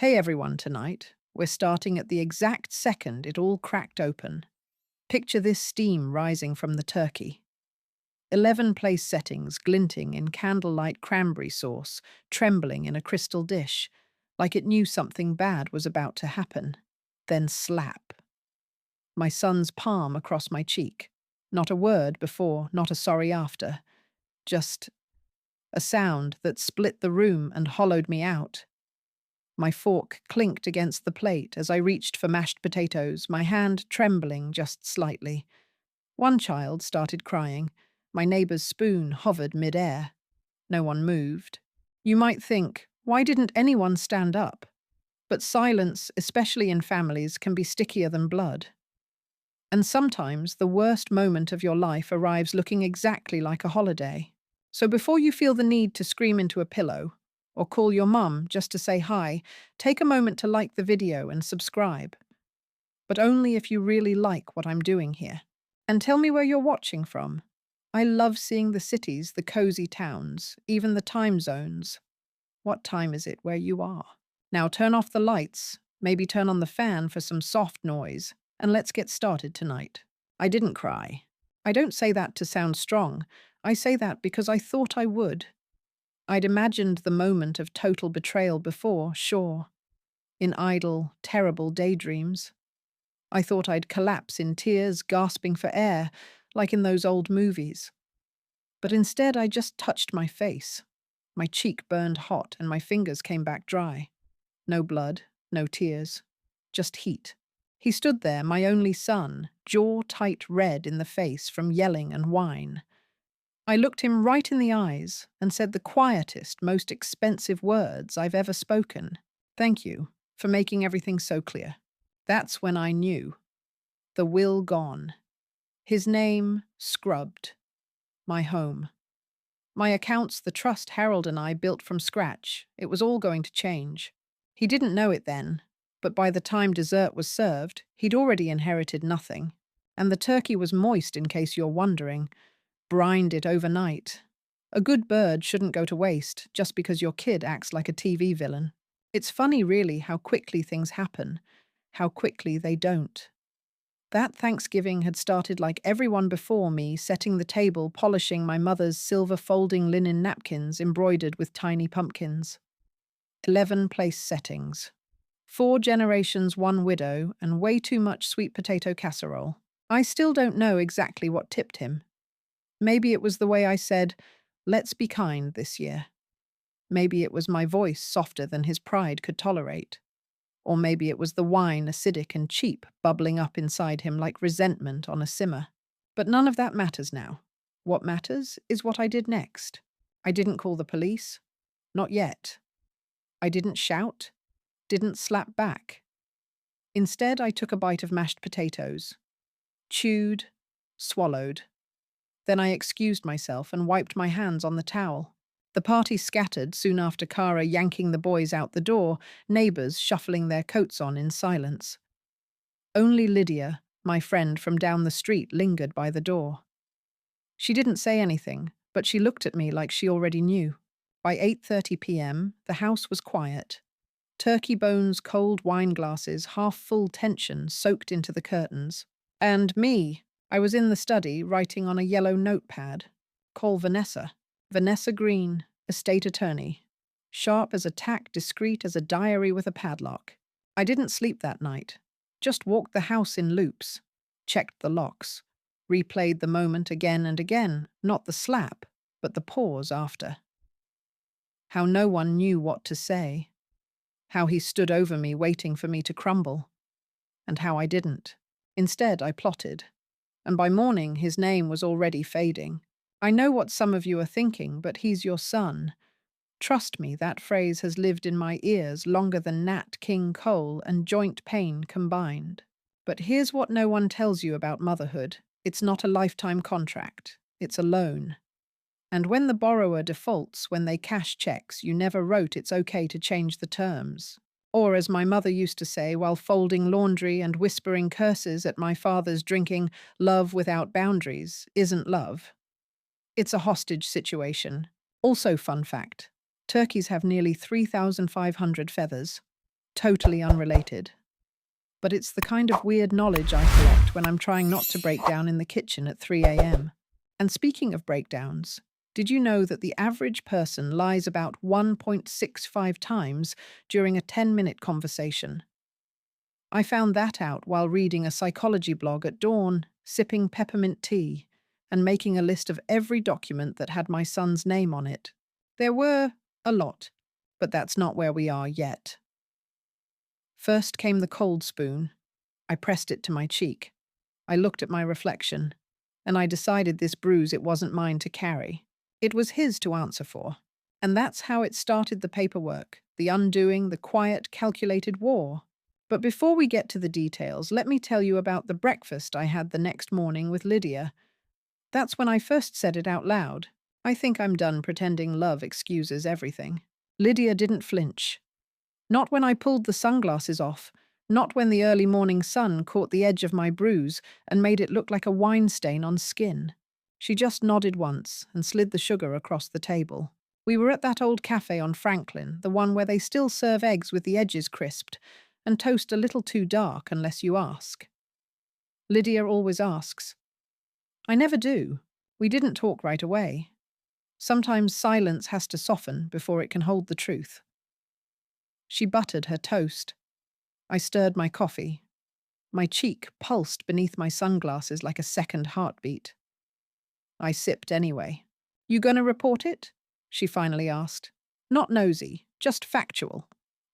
Hey everyone, tonight. We're starting at the exact second it all cracked open. Picture this steam rising from the turkey. 11 place settings glinting in candlelight cranberry sauce, trembling in a crystal dish, like it knew something bad was about to happen. Then slap. My son's palm across my cheek. Not a word before, not a sorry after. Just a sound that split the room and hollowed me out. My fork clinked against the plate as I reached for mashed potatoes, my hand trembling just slightly. One child started crying. My neighbour's spoon hovered mid-air. No one moved. You might think, why didn't anyone stand up? But silence, especially in families, can be stickier than blood. And sometimes the worst moment of your life arrives looking exactly like a holiday. So before you feel the need to scream into a pillow, or call your mum just to say hi, take a moment to like the video and subscribe. But only if you really like what I'm doing here. And tell me where you're watching from. I love seeing the cities, the cozy towns, even the time zones. What time is it where you are? Now turn off the lights, maybe turn on the fan for some soft noise, and let's get started tonight. I didn't cry. I don't say that to sound strong. I say that because I thought I would. I'd imagined the moment of total betrayal before, sure, in idle, terrible daydreams. I thought I'd collapse in tears, gasping for air, like in those old movies. But instead I just touched my face. My cheek burned hot and my fingers came back dry. No blood, no tears, just heat. He stood there, my only son, jaw tight red in the face from yelling and whine. I looked him right in the eyes and said the quietest, most expensive words I've ever spoken. Thank you for making everything so clear. That's when I knew. The will gone. His name scrubbed. My home. My accounts, the trust Harold and I built from scratch. It was all going to change. He didn't know it then, but by the time dessert was served, he'd already inherited nothing. And the turkey was moist, in case you're wondering. Brined it overnight. A good bird shouldn't go to waste just because your kid acts like a TV villain. It's funny, really, how quickly things happen, how quickly they don't. That Thanksgiving had started like everyone before me, setting the table, polishing my mother's silver folding linen napkins embroidered with tiny pumpkins. 11 place settings. 4 generations, 1 widow, and way too much sweet potato casserole. I still don't know exactly what tipped him. Maybe it was the way I said, "Let's be kind this year." Maybe it was my voice softer than his pride could tolerate. Or maybe it was the wine, acidic and cheap, bubbling up inside him like resentment on a simmer. But none of that matters now. What matters is what I did next. I didn't call the police. Not yet. I didn't shout. Didn't slap back. Instead, I took a bite of mashed potatoes. Chewed. Swallowed. Then I excused myself and wiped my hands on the towel. The party scattered soon after Kara yanking the boys out the door, neighbours shuffling their coats on in silence. Only Lydia, my friend from down the street, lingered by the door. She didn't say anything, but she looked at me like she already knew. By 8:30 p.m., the house was quiet. Turkey bones, cold wine glasses, half-full tension soaked into the curtains. And me, I was in the study, writing on a yellow notepad. Call Vanessa. Vanessa Green, estate attorney. Sharp as a tack, discreet as a diary with a padlock. I didn't sleep that night. Just walked the house in loops. Checked the locks. Replayed the moment again and again. Not the slap, but the pause after. How no one knew what to say. How he stood over me waiting for me to crumble. And how I didn't. Instead, I plotted. And by morning, his name was already fading. I know what some of you are thinking, but he's your son. Trust me, that phrase has lived in my ears longer than Nat King Cole and joint pain combined. But here's what no one tells you about motherhood. It's not a lifetime contract. It's a loan. And when the borrower defaults, when they cash checks, you never wrote it's okay to change the terms. Or, as my mother used to say while folding laundry and whispering curses at my father's drinking, love without boundaries isn't love. It's a hostage situation. Also, fun fact, turkeys have nearly 3,500 feathers. Totally unrelated. But it's the kind of weird knowledge I collect when I'm trying not to break down in the kitchen at 3 a.m. And speaking of breakdowns, did you know that the average person lies about 1.65 times during a 10-minute conversation? I found that out while reading a psychology blog at dawn, sipping peppermint tea, and making a list of every document that had my son's name on it. There were a lot, but that's not where we are yet. First came the cold spoon. I pressed it to my cheek. I looked at my reflection, and I decided this bruise it wasn't mine to carry. It was his to answer for. And that's how it started the paperwork, the undoing, the quiet, calculated war. But before we get to the details, let me tell you about the breakfast I had the next morning with Lydia. That's when I first said it out loud. I think I'm done pretending love excuses everything. Lydia didn't flinch. Not when I pulled the sunglasses off, not when the early morning sun caught the edge of my bruise and made it look like a wine stain on skin. She just nodded once and slid the sugar across the table. We were at that old cafe on Franklin, the one where they still serve eggs with the edges crisped, and toast a little too dark unless you ask. Lydia always asks. I never do. We didn't talk right away. Sometimes silence has to soften before it can hold the truth. She buttered her toast. I stirred my coffee. My cheek pulsed beneath my sunglasses like a second heartbeat. I sipped anyway. You gonna report it? She finally asked. Not nosy, just factual.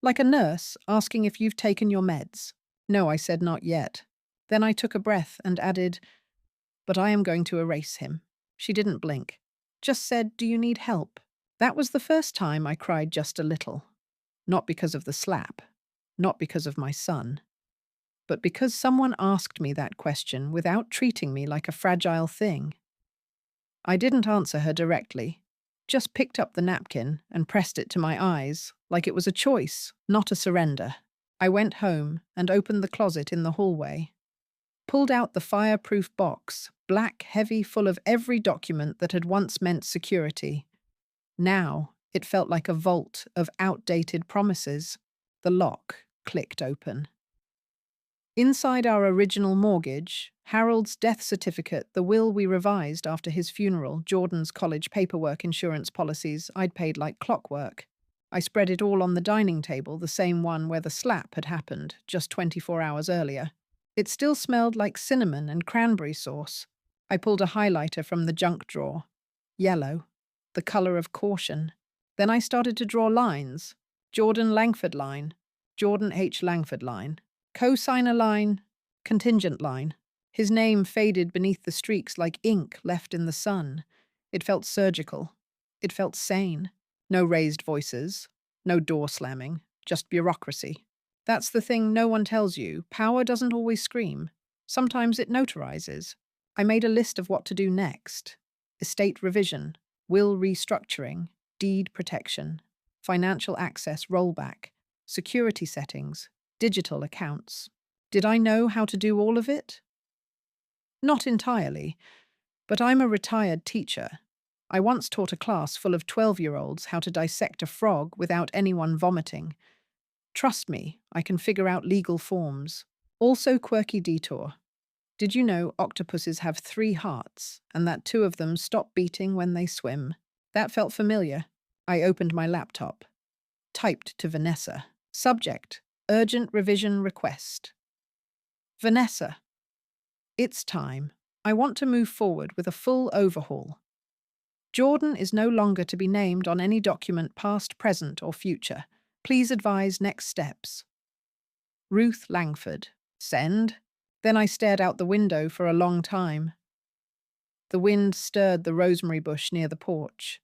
Like a nurse asking if you've taken your meds. No, I said not yet. Then I took a breath and added, but I am going to erase him. She didn't blink. Just said, do you need help? That was the first time I cried just a little. Not because of the slap, not because of my son, but because someone asked me that question without treating me like a fragile thing. I didn't answer her directly, just picked up the napkin and pressed it to my eyes, like it was a choice, not a surrender. I went home and opened the closet in the hallway, pulled out the fireproof box, black, heavy, full of every document that had once meant security. Now, it felt like a vault of outdated promises. The lock clicked open. Inside our original mortgage, Harold's death certificate, the will we revised after his funeral, Jordan's college paperwork, insurance policies, I'd paid like clockwork. I spread it all on the dining table, the same one where the slap had happened, just 24 hours earlier. It still smelled like cinnamon and cranberry sauce. I pulled a highlighter from the junk drawer. Yellow, the color of caution. Then I started to draw lines. Jordan Langford line, Jordan H. Langford line, co-signer line, contingent line. His name faded beneath the streaks like ink left in the sun. It felt surgical. It felt sane. No raised voices, no door slamming, just bureaucracy. That's the thing no one tells you. Power doesn't always scream. Sometimes it notarizes. I made a list of what to do next. Estate revision, will restructuring, deed protection, financial access rollback, security settings, digital accounts. Did I know how to do all of it? Not entirely, but I'm a retired teacher. I once taught a class full of 12-year-olds how to dissect a frog without anyone vomiting. Trust me, I can figure out legal forms. Also, quirky detour. Did you know octopuses have 3 hearts, and that 2 of them stop beating when they swim? That felt familiar. I opened my laptop. Typed to Vanessa. Subject, urgent revision request. Vanessa. It's time. I want to move forward with a full overhaul. Jordan is no longer to be named on any document past, present, or future. Please advise next steps. Ruth Langford. Send. Then I stared out the window for a long time. The wind stirred the rosemary bush near the porch.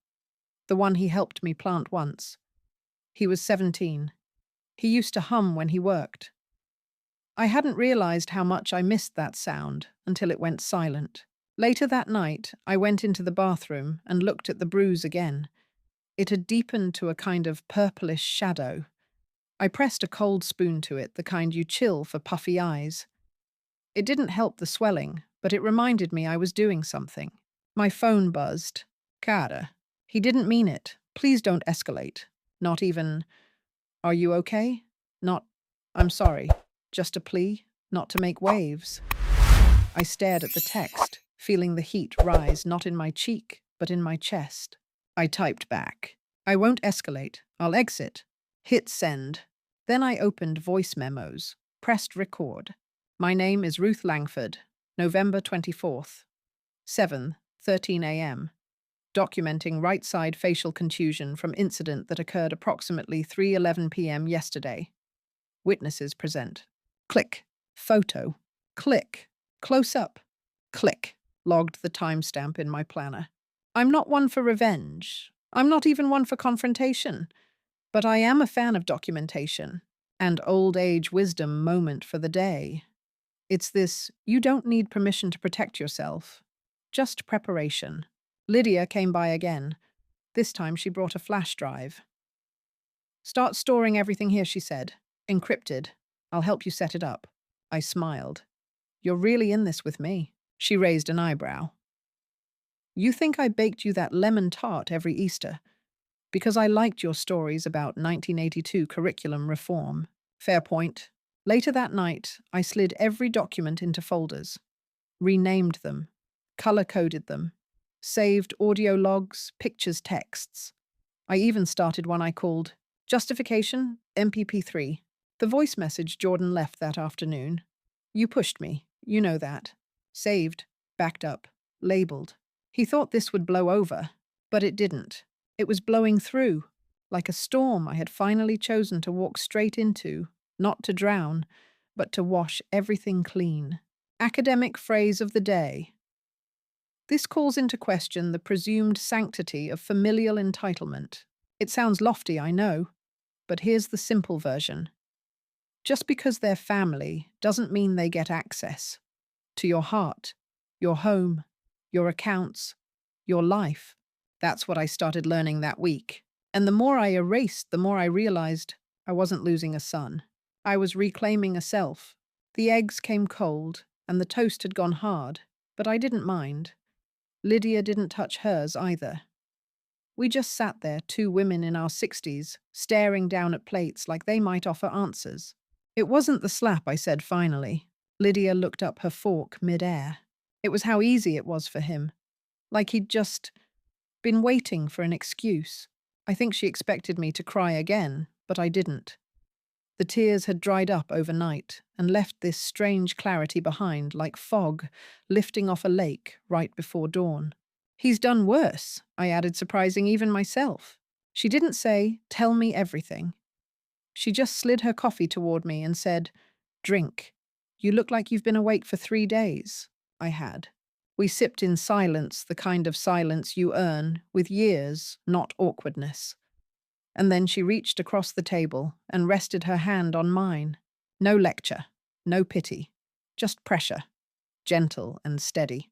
The one he helped me plant once. He was 17. He used to hum when he worked. I hadn't realized how much I missed that sound until it went silent. Later that night, I went into the bathroom and looked at the bruise again. It had deepened to a kind of purplish shadow. I pressed a cold spoon to it, the kind you chill for puffy eyes. It didn't help the swelling, but it reminded me I was doing something. My phone buzzed. Cara. He didn't mean it. Please don't escalate. Not even, are you okay? Not, I'm sorry, just a plea, not to make waves. I stared at the text, feeling the heat rise not in my cheek, but in my chest. I typed back. I won't escalate. I'll exit. Hit send. Then I opened voice memos, pressed record. My name is Ruth Langford, November 24th, 7:13 a.m. Documenting right side facial contusion from incident that occurred approximately 3:11 p.m. yesterday. Witnesses present. Click. Photo. Click. Close up. Click. Logged the timestamp in my planner. I'm not one for revenge. I'm not even one for confrontation. But I am a fan of documentation and old age wisdom moment for the day. It's this, you don't need permission to protect yourself. Just preparation. Lydia came by again. This time she brought a flash drive. Start storing everything here, she said. Encrypted. I'll help you set it up. I smiled. You're really in this with me. She raised an eyebrow. You think I baked you that lemon tart every Easter? Because I liked your stories about 1982 curriculum reform. Fair point. Later that night, I slid every document into folders, renamed them, color-coded them, saved audio logs, pictures, texts. I even started one I called Justification MPP3. The voice message Jordan left that afternoon. You pushed me, you know that. Saved, backed up, labeled. He thought this would blow over, but it didn't. It was blowing through, like a storm I had finally chosen to walk straight into, not to drown, but to wash everything clean. Academic phrase of the day. This calls into question the presumed sanctity of familial entitlement. It sounds lofty, I know, but here's the simple version. Just because they're family doesn't mean they get access to your heart, your home, your accounts, your life. That's what I started learning that week. And the more I erased, the more I realized I wasn't losing a son. I was reclaiming a self. The eggs came cold, and the toast had gone hard, but I didn't mind. Lydia didn't touch hers either. We just sat there, two women in our 60s, staring down at plates like they might offer answers. It wasn't the slap, I said finally. Lydia looked up her fork mid-air. It was how easy it was for him. Like he'd just been waiting for an excuse. I think she expected me to cry again, but I didn't. The tears had dried up overnight and left this strange clarity behind, like fog lifting off a lake right before dawn. He's done worse, I added, surprising even myself. She didn't say, tell me everything. She just slid her coffee toward me and said, drink. You look like you've been awake for 3 days. I had. We sipped in silence, the kind of silence you earn with years, not awkwardness. And then she reached across the table and rested her hand on mine. No lecture, no pity, just pressure, gentle and steady,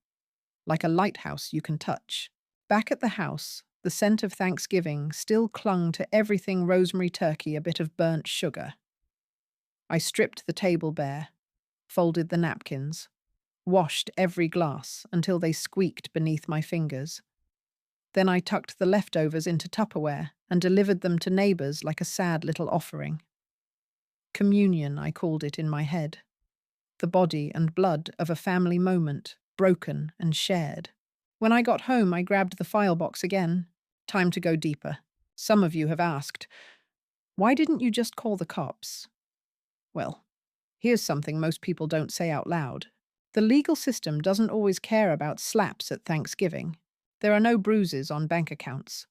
like a lighthouse you can touch. Back at the house, the scent of Thanksgiving still clung to everything rosemary turkey, a bit of burnt sugar. I stripped the table bare, folded the napkins, washed every glass until they squeaked beneath my fingers. Then I tucked the leftovers into Tupperware and delivered them to neighbors like a sad little offering. Communion, I called it in my head. The body and blood of a family moment, broken and shared. When I got home, I grabbed the file box again. Time to go deeper. Some of you have asked, why didn't you just call the cops? Well, here's something most people don't say out loud. The legal system doesn't always care about slaps at Thanksgiving. There are no bruises on bank accounts,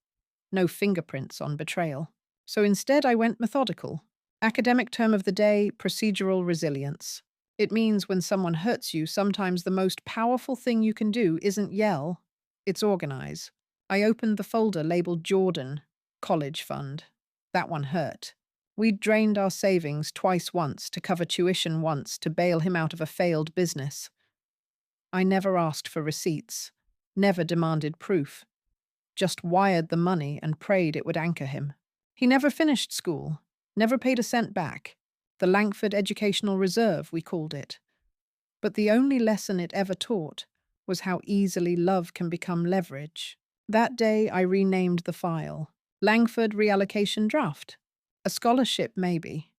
no fingerprints on betrayal. So instead I went methodical. Academic term of the day, procedural resilience. It means when someone hurts you, sometimes the most powerful thing you can do isn't yell, it's organize. I opened the folder labeled Jordan, College Fund. That one hurt. We'd drained our savings twice once to cover tuition once to bail him out of a failed business. I never asked for receipts, never demanded proof, just wired the money and prayed it would anchor him. He never finished school, never paid a cent back. The Langford Educational Reserve, we called it. But the only lesson it ever taught was how easily love can become leverage. That day I renamed the file. Langford Reallocation Draft. A scholarship, maybe.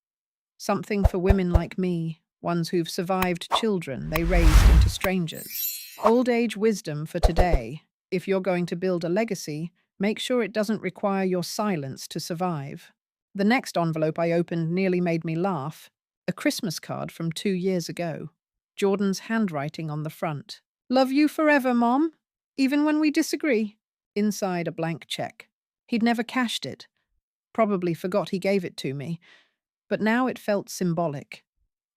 Something for women like me, ones who've survived children they raised into strangers. Old age wisdom for today. If you're going to build a legacy, make sure it doesn't require your silence to survive. The next envelope I opened nearly made me laugh. A Christmas card from 2 years ago. Jordan's handwriting on the front. Love you forever, Mom, even when we disagree. Inside a blank check. He'd never cashed it. Probably forgot he gave it to me. But now it felt symbolic.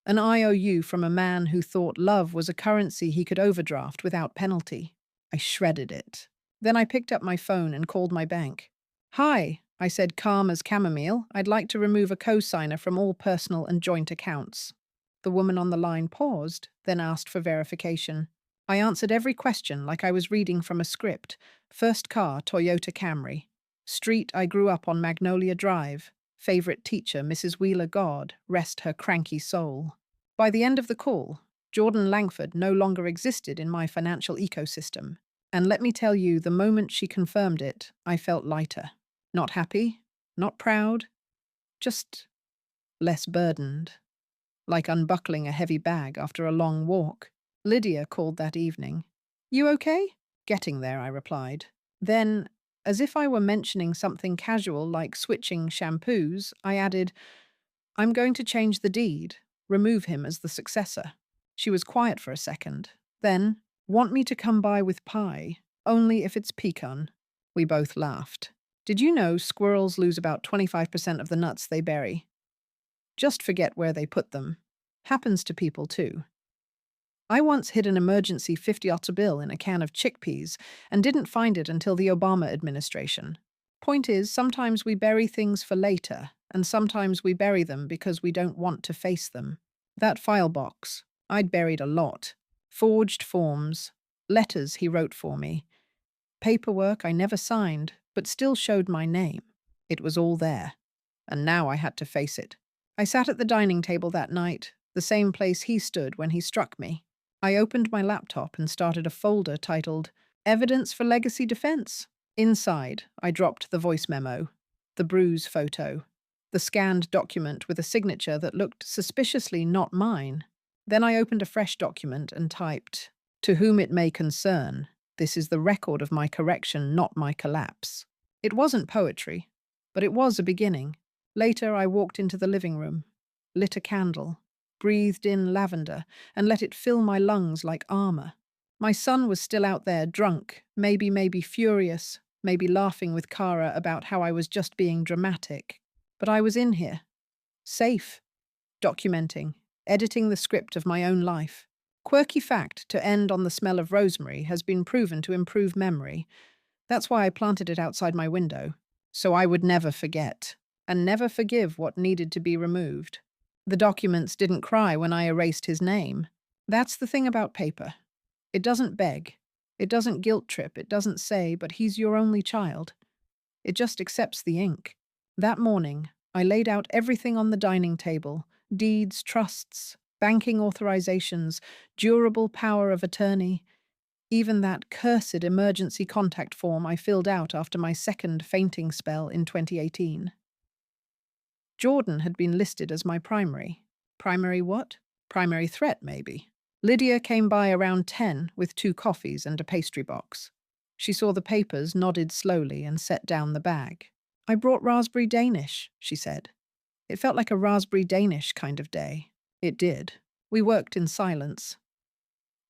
An IOU from a man who thought love was a currency he could overdraft without penalty. I shredded it. Then I picked up my phone and called my bank. Hi, I said, calm as chamomile. I'd like to remove a co-signer from all personal and joint accounts. The woman on the line paused, then asked for verification. I answered every question like I was reading from a script. First car, Toyota Camry. Street, I grew up on Magnolia Drive. Favorite teacher, Mrs. Wheeler God, rest her cranky soul. By the end of the call, Jordan Langford no longer existed in my financial ecosystem. And let me tell you, the moment she confirmed it, I felt lighter. Not happy, not proud, just less burdened. Like unbuckling a heavy bag after a long walk. Lydia called that evening. You okay? Getting there, I replied. Then, as if I were mentioning something casual like switching shampoos, I added, I'm going to change the deed, remove him as the successor. She was quiet for a second. Then, want me to come by with pie, only if it's pecan. We both laughed. Did you know squirrels lose about 25% of the nuts they bury? Just forget where they put them. Happens to people too. I once hid an emergency $50 bill in a can of chickpeas and didn't find it until the Obama administration. Point is, sometimes we bury things for later, and sometimes we bury them because we don't want to face them. That file box, I'd buried a lot. Forged forms, letters he wrote for me, paperwork I never signed, but still showed my name. It was all there. And now I had to face it. I sat at the dining table that night, the same place he stood when he struck me. I opened my laptop and started a folder titled Evidence for Legacy Defense. Inside, I dropped the voice memo, the bruise photo, the scanned document with a signature that looked suspiciously not mine. Then I opened a fresh document and typed, To whom it may concern, this is the record of my correction, not my collapse. It wasn't poetry, but it was a beginning. Later, I walked into the living room, lit a candle, breathed in lavender, and let it fill my lungs like armor. My son was still out there, drunk, maybe furious, maybe laughing with Kara about how I was just being dramatic. But I was in here, safe, documenting, editing the script of my own life. Quirky fact to end on the smell of rosemary has been proven to improve memory. That's why I planted it outside my window, so I would never forget, and never forgive what needed to be removed. The documents didn't cry when I erased his name. That's the thing about paper. It doesn't beg. It doesn't guilt trip. It doesn't say, but he's your only child. It just accepts the ink. That morning, I laid out everything on the dining table. Deeds, trusts, banking authorizations, durable power of attorney. Even that cursed emergency contact form I filled out after my second fainting spell in 2018. Jordan had been listed as my primary. Primary what? Primary threat, maybe. Lydia came by around 10 with 2 coffees and a pastry box. She saw the papers, nodded slowly, and set down the bag. I brought raspberry Danish, she said. It felt like a raspberry Danish kind of day. It did. We worked in silence.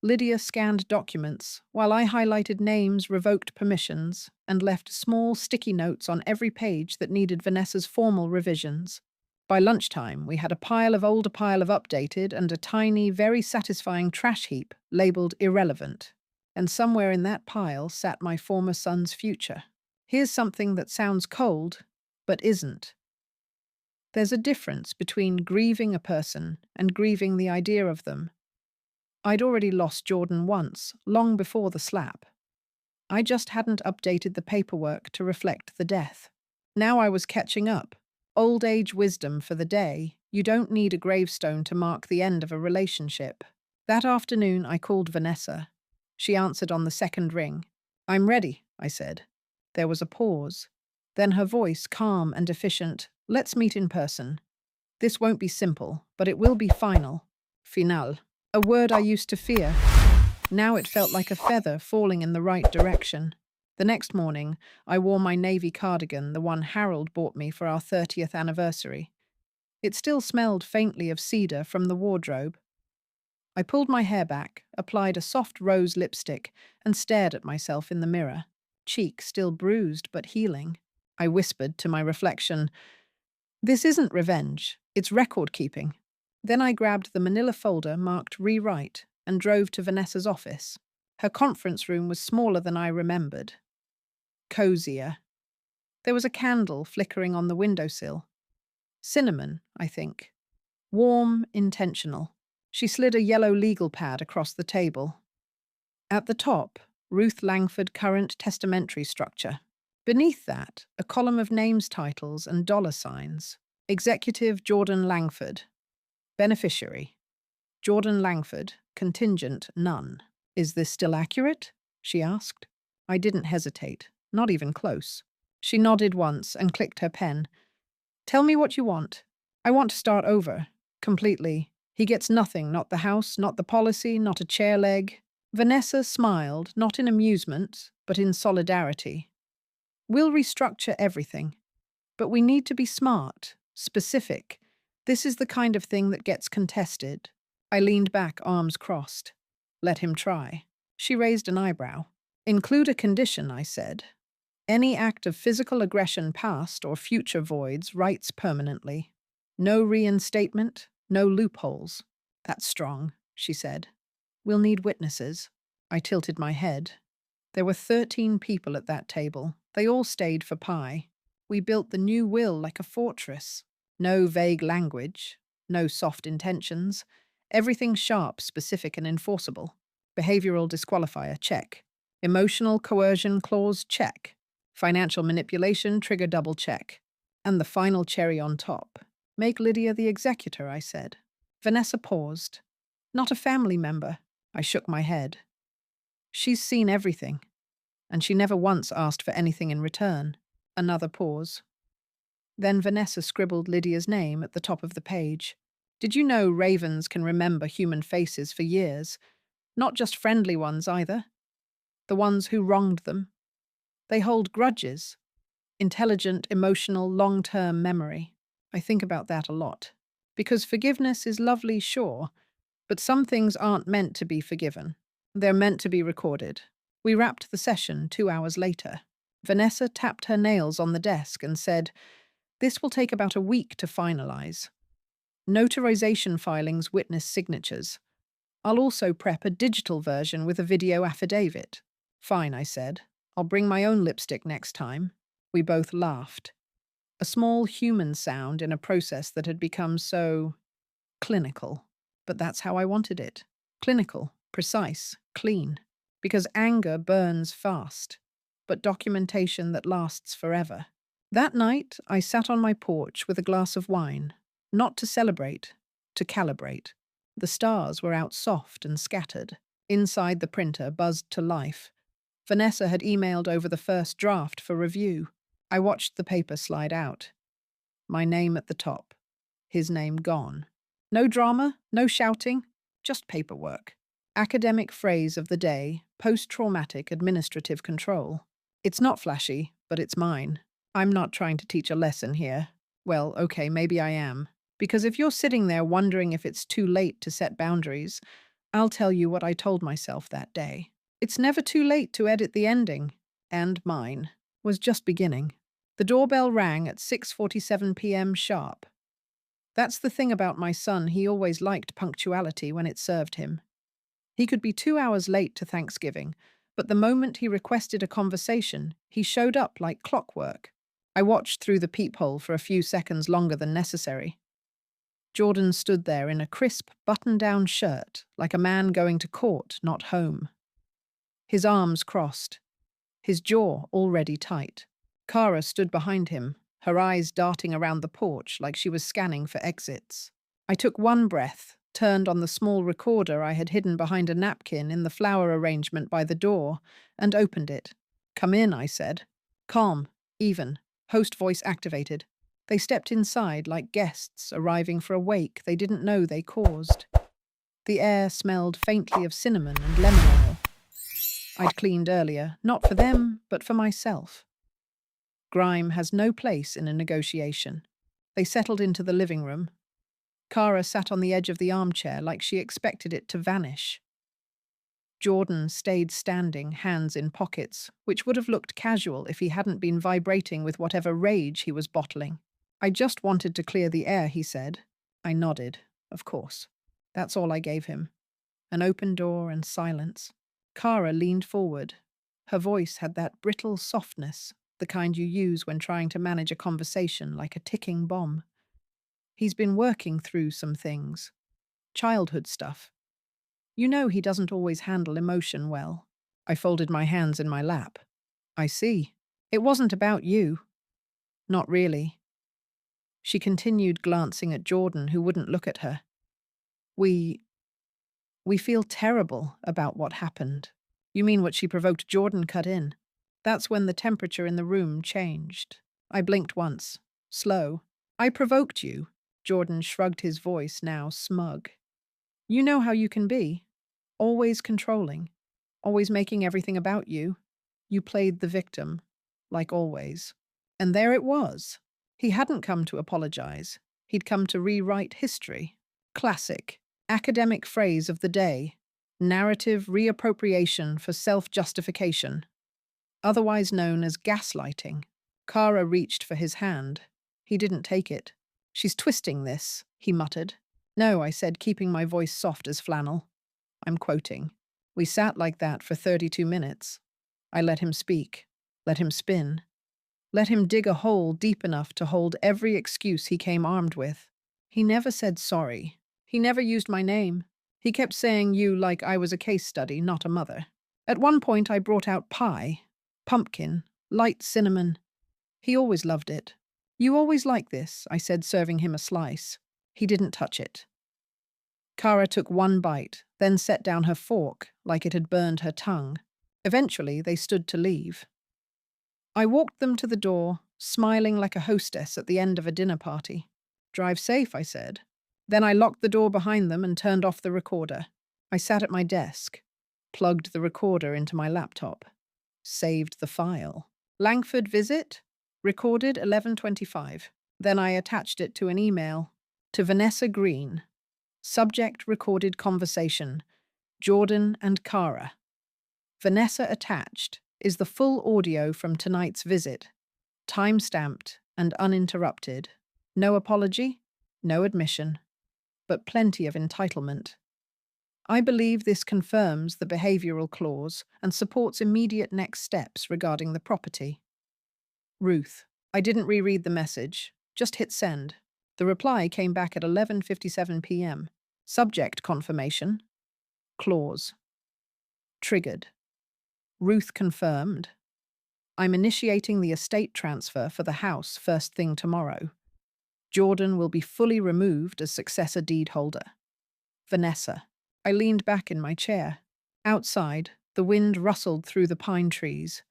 Lydia scanned documents, while I highlighted names, revoked permissions, and left small sticky notes on every page that needed Vanessa's formal revisions. By lunchtime, we had a pile of updated, and a tiny, very satisfying trash heap labeled irrelevant. And somewhere in that pile sat my former son's future. Here's something that sounds cold, but isn't. There's a difference between grieving a person and grieving the idea of them. I'd already lost Jordan once, long before the slap. I just hadn't updated the paperwork to reflect the death. Now I was catching up. Old age wisdom for the day. You don't need a gravestone to mark the end of a relationship. That afternoon, I called Vanessa. She answered on the second ring. I'm ready, I said. There was a pause. Then her voice, calm and efficient. Let's meet in person. This won't be simple, but it will be final. Final. A word I used to fear. Now it felt like a feather falling in the right direction. The next morning, I wore my navy cardigan, the one Harold bought me for our 30th anniversary. It still smelled faintly of cedar from the wardrobe. I pulled my hair back, applied a soft rose lipstick, and stared at myself in the mirror, cheek still bruised but healing. I whispered to my reflection, "This isn't revenge, it's record-keeping." Then I grabbed the manila folder marked Rewrite and drove to Vanessa's office. Her conference room was smaller than I remembered. Cozier. There was a candle flickering on the windowsill. Cinnamon, I think. Warm, intentional. She slid a yellow legal pad across the table. At the top, Ruth Langford Current Testamentary Structure. Beneath that, a column of names, titles, and dollar signs. Executive Jordan Langford. Beneficiary Jordan Langford. Contingent none. "Is this still accurate?" she asked. I didn't hesitate, not even close. She nodded once and clicked her pen. "Tell me what you want. I want to start over. Completely. He gets nothing, not the house, not the policy, not a chair leg." Vanessa smiled, not in amusement, but in solidarity. "We'll restructure everything. But we need to be smart, specific. This is the kind of thing that gets contested." I leaned back, arms crossed. "Let him try." She raised an eyebrow. "Include a condition," I said. "Any act of physical aggression past or future voids rights permanently. No reinstatement, no loopholes." "That's strong," she said. "We'll need witnesses." I tilted my head. There were 13 people at that table. They all stayed for pie. We built the new will like a fortress. No vague language, no soft intentions. Everything sharp, specific, and enforceable. Behavioral disqualifier, check. Emotional coercion clause, check. Financial manipulation trigger, double check. And the final cherry on top. Make Lydia the executor, I said. Vanessa paused. "Not a family member." I shook my head. "She's seen everything. And she never once asked for anything in return." Another pause. Then Vanessa scribbled Lydia's name at the top of the page. "Did you know ravens can remember human faces for years? Not just friendly ones either. The ones who wronged them. They hold grudges. Intelligent, emotional, long-term memory." I think about that a lot. Because forgiveness is lovely, sure, but some things aren't meant to be forgiven. They're meant to be recorded. We wrapped the session 2 hours later. Vanessa tapped her nails on the desk and said, "This will take about a week to finalize. Notarization filings, witness signatures. I'll also prep a digital version with a video affidavit." "Fine," I said. "I'll bring my own lipstick next time." We both laughed. A small human sound in a process that had become so clinical. But that's how I wanted it. Clinical, precise, clean. Because anger burns fast, but documentation that lasts forever. That night, I sat on my porch with a glass of wine, not to celebrate, to calibrate. The stars were out soft and scattered. Inside the printer buzzed to life. Vanessa had emailed over the first draft for review. I watched the paper slide out. My name at the top. His name gone. No drama, no shouting, just paperwork. Academic phrase of the day, post-traumatic administrative control. It's not flashy, but it's mine. I'm not trying to teach a lesson here. Well, okay, maybe I am. Because if you're sitting there wondering if it's too late to set boundaries, I'll tell you what I told myself that day. It's never too late to edit the ending. And mine was just beginning. The doorbell rang at 6:47 p.m. sharp. That's the thing about my son, he always liked punctuality when it served him. He could be 2 hours late to Thanksgiving, but the moment he requested a conversation, he showed up like clockwork. I watched through the peephole for a few seconds longer than necessary. Jordan stood there in a crisp, button-down shirt, like a man going to court, not home. His arms crossed, his jaw already tight. Kara stood behind him, her eyes darting around the porch like she was scanning for exits. I took one breath, turned on the small recorder I had hidden behind a napkin in the flower arrangement by the door, and opened it. "Come in," I said. Calm, even, host voice activated. They stepped inside like guests arriving for a wake they didn't know they caused. The air smelled faintly of cinnamon and lemon oil. I'd cleaned earlier, not for them, but for myself. Grime has no place in a negotiation. They settled into the living room. Kara sat on the edge of the armchair like she expected it to vanish. Jordan stayed standing, hands in pockets, which would have looked casual if he hadn't been vibrating with whatever rage he was bottling. "I just wanted to clear the air," he said. I nodded. Of course. That's all I gave him. An open door and silence. Kara leaned forward. Her voice had that brittle softness, the kind you use when trying to manage a conversation like a ticking bomb. "He's been working through some things. Childhood stuff. You know he doesn't always handle emotion well." I folded my hands in my lap. "I see. It wasn't about you." "Not really." She continued, glancing at Jordan, who wouldn't look at her. We feel terrible about what happened." "You mean what she provoked?" Jordan cut in. That's when the temperature in the room changed. I blinked once. Slow. "I provoked you." Jordan shrugged, his voice now smug. "You know how you can be. Always controlling. Always making everything about you. You played the victim. Like always." And there it was. He hadn't come to apologize. He'd come to rewrite history. Classic. Academic phrase of the day. Narrative reappropriation for self-justification. Otherwise known as gaslighting. Kara reached for his hand. He didn't take it. "She's twisting this," he muttered. "No," I said, keeping my voice soft as flannel. I'm quoting. "We sat like that for 32 minutes. I let him speak. Let him spin. Let him dig a hole deep enough to hold every excuse he came armed with. He never said sorry. He never used my name. He kept saying you like I was a case study, not a mother. At one point I brought out pie. Pumpkin. Light cinnamon. He always loved it. You always like this," I said, serving him a slice. He didn't touch it. Kara took one bite, then set down her fork like it had burned her tongue. Eventually, they stood to leave. I walked them to the door, smiling like a hostess at the end of a dinner party. "Drive safe," I said. Then I locked the door behind them and turned off the recorder. I sat at my desk, plugged the recorder into my laptop, saved the file. Langford visit, recorded 11:25. Then I attached it to an email. To Vanessa Green. Subject recorded conversation. Jordan and Kara. Vanessa attached is the full audio from tonight's visit. Time-stamped and uninterrupted. No apology, no admission, but plenty of entitlement. I believe this confirms the behavioral clause and supports immediate next steps regarding the property. Ruth. I didn't reread the message, just hit send. The reply came back at 11:57 p.m. Subject confirmation. Clause. Triggered. Ruth confirmed. I'm initiating the estate transfer for the house first thing tomorrow. Jordan will be fully removed as successor deed holder. Vanessa. I leaned back in my chair. Outside, the wind rustled through the pine trees.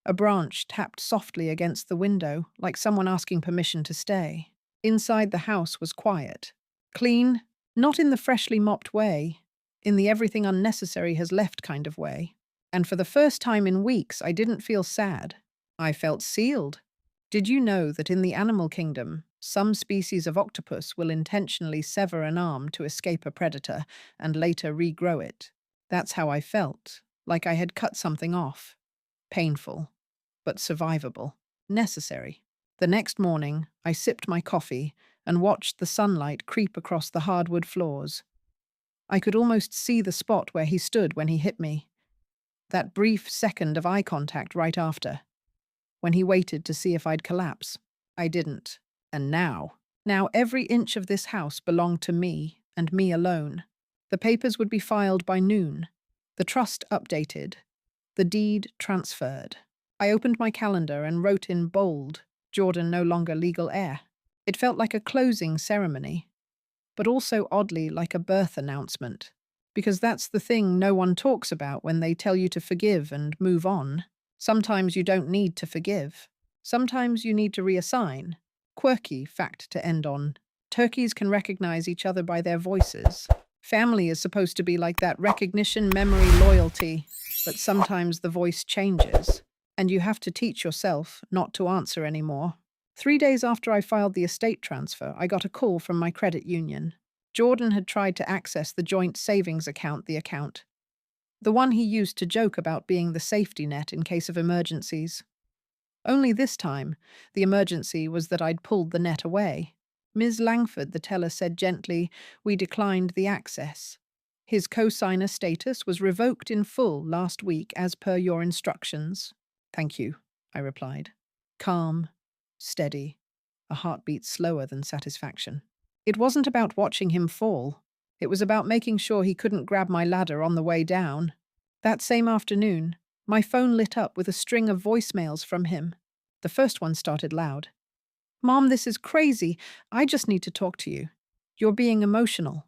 A branch tapped softly against the window, like someone asking permission to stay. Inside the house was quiet. Clean, not in the freshly mopped way, in the everything unnecessary has left kind of way. And for the first time in weeks, I didn't feel sad. I felt sealed. Did you know that in the animal kingdom, some species of octopus will intentionally sever an arm to escape a predator and later regrow it? That's how I felt, like I had cut something off. Painful, but survivable, necessary. The next morning, I sipped my coffee and watched the sunlight creep across the hardwood floors. I could almost see the spot where he stood when he hit me. That brief second of eye contact right after. When he waited to see if I'd collapse. I didn't. And now every inch of this house belonged to me, and me alone. The papers would be filed by noon. The trust updated. The deed transferred. I opened my calendar and wrote in bold, Jordan no longer legal heir. It felt like a closing ceremony, but also oddly like a birth announcement. Because that's the thing no one talks about when they tell you to forgive and move on. Sometimes you don't need to forgive. Sometimes you need to reassign. Quirky fact to end on. Turkeys can recognize each other by their voices. Family is supposed to be like that: recognition, memory, loyalty. But sometimes the voice changes, and you have to teach yourself not to answer anymore. 3 days after I filed the estate transfer, I got a call from my credit union. Jordan had tried to access the joint savings account, the one he used to joke about being the safety net in case of emergencies. Only this time, the emergency was that I'd pulled the net away. Ms. Langford, the teller said gently, we declined the access. His co-signer status was revoked in full last week as per your instructions. Thank you, I replied. Calm, steady, a heartbeat slower than satisfaction. It wasn't about watching him fall. It was about making sure he couldn't grab my ladder on the way down. That same afternoon, my phone lit up with a string of voicemails from him. The first one started loud. Mom, this is crazy. I just need to talk to you. You're being emotional.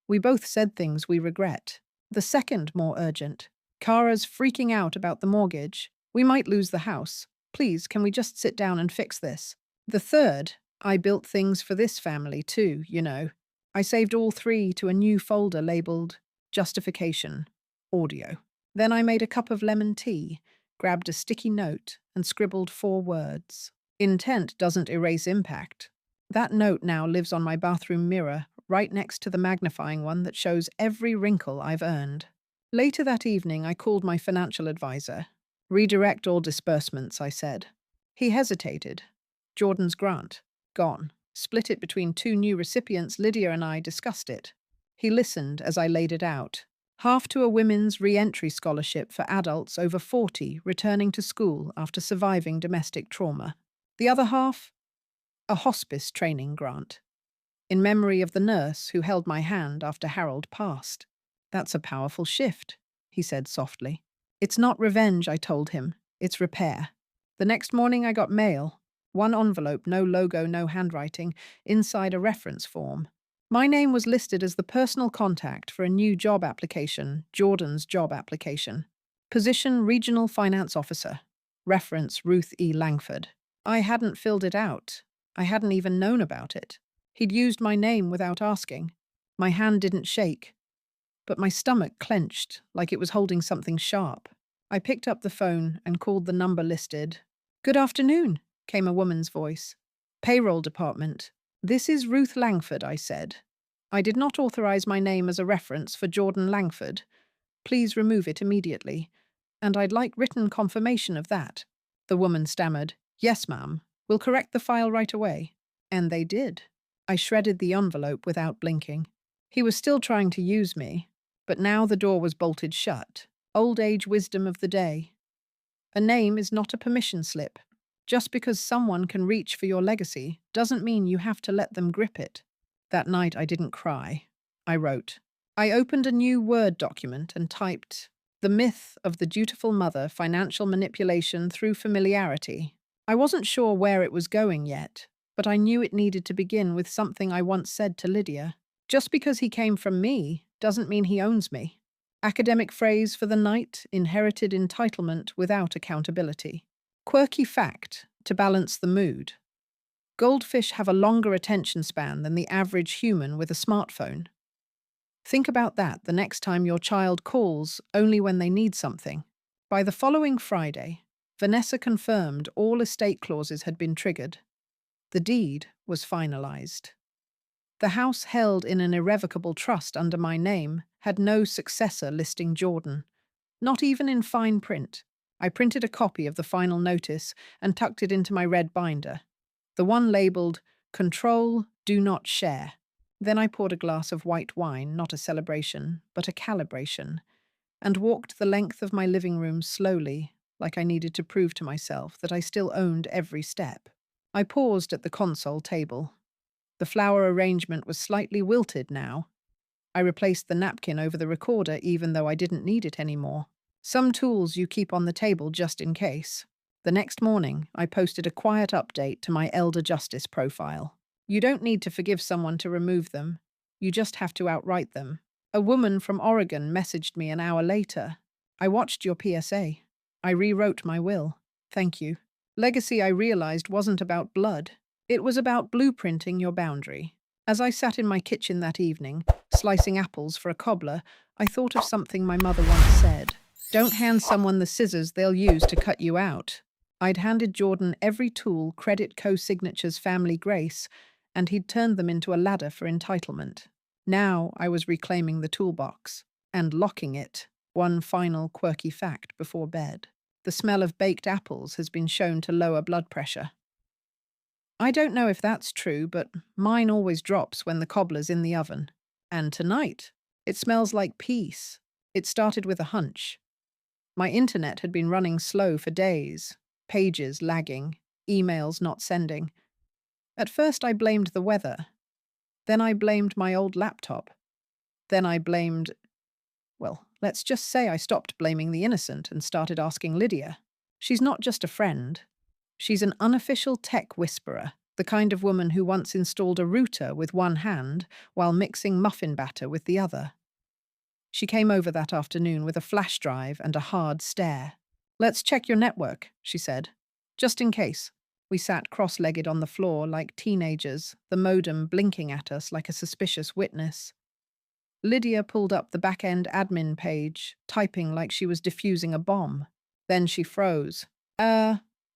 We both said things we regret. The second, more urgent. Kara's freaking out about the mortgage. We might lose the house. Please, can we just sit down and fix this? The third, I built things for this family too, you know. I saved all 3 to a new folder labeled Justification, Audio. Then I made a cup of lemon tea, grabbed a sticky note, and scribbled 4 words. Intent doesn't erase impact. That note now lives on my bathroom mirror, right next to the magnifying one that shows every wrinkle I've earned. Later that evening, I called my financial advisor. Redirect all disbursements, I said. He hesitated. Jordan's grant. Gone. Split it between 2 new recipients. Lydia and I discussed it. He listened as I laid it out. Half to a women's re-entry scholarship for adults over 40 returning to school after surviving domestic trauma. The other half, a hospice training grant, in memory of the nurse who held my hand after Harold passed. That's a powerful shift, he said softly. It's not revenge, I told him. It's repair. The next morning I got mail. 1 envelope, no logo, no handwriting, inside a reference form. My name was listed as the personal contact for a new job application, Jordan's job application. Position Regional Finance Officer. Reference Ruth E. Langford. I hadn't filled it out. I hadn't even known about it. He'd used my name without asking. My hand didn't shake, but my stomach clenched like it was holding something sharp. I picked up the phone and called the number listed. Good afternoon, came a woman's voice. Payroll department. This is Ruth Langford, I said. I did not authorize my name as a reference for Jordan Langford. Please remove it immediately. And I'd like written confirmation of that. The woman stammered. Yes, ma'am. We'll correct the file right away. And they did. I shredded the envelope without blinking. He was still trying to use me, but now the door was bolted shut. Old age wisdom of the day. A name is not a permission slip. Just because someone can reach for your legacy doesn't mean you have to let them grip it. That night I didn't cry. I wrote. I opened a new Word document and typed, The Myth of the Dutiful Mother, Financial Manipulation Through Familiarity. I wasn't sure where it was going yet, but I knew it needed to begin with something I once said to Lydia. Just because he came from me doesn't mean he owns me. Academic phrase for the night, inherited entitlement without accountability. Quirky fact to balance the mood. Goldfish have a longer attention span than the average human with a smartphone. Think about that the next time your child calls only when they need something. By the following Friday, Vanessa confirmed all estate clauses had been triggered. The deed was finalized. The house held in an irrevocable trust under my name had no successor listing Jordan, not even in fine print. I printed a copy of the final notice and tucked it into my red binder, the one labeled, Control, Do Not Share. Then I poured a glass of white wine, not a celebration, but a calibration, and walked the length of my living room slowly, like I needed to prove to myself that I still owned every step. I paused at the console table. The flower arrangement was slightly wilted now. I replaced the napkin over the recorder even though I didn't need it anymore. Some tools you keep on the table just in case. The next morning, I posted a quiet update to my Elder Justice profile. You don't need to forgive someone to remove them. You just have to outright them. A woman from Oregon messaged me an hour later. I watched your PSA. I rewrote my will. Thank you. Legacy, I realized, wasn't about blood. It was about blueprinting your boundary. As I sat in my kitchen that evening, slicing apples for a cobbler, I thought of something my mother once said. Don't hand someone the scissors they'll use to cut you out. I'd handed Jordan every tool Credit Co-Signature's family grace, and he'd turned them into a ladder for entitlement. Now I was reclaiming the toolbox and locking it. One final quirky fact before bed. The smell of baked apples has been shown to lower blood pressure. I don't know if that's true, but mine always drops when the cobbler's in the oven. And tonight, it smells like peace. It started with a hunch. My internet had been running slow for days, pages lagging, emails not sending. At first I blamed the weather. Then I blamed my old laptop. Then I blamed, well, let's just say I stopped blaming the innocent and started asking Lydia. She's not just a friend. She's an unofficial tech whisperer, the kind of woman who once installed a router with one hand while mixing muffin batter with the other. She came over that afternoon with a flash drive and a hard stare. Let's check your network, she said. Just in case. We sat cross-legged on the floor like teenagers, the modem blinking at us like a suspicious witness. Lydia pulled up the back-end admin page, typing like she was defusing a bomb. Then she froze.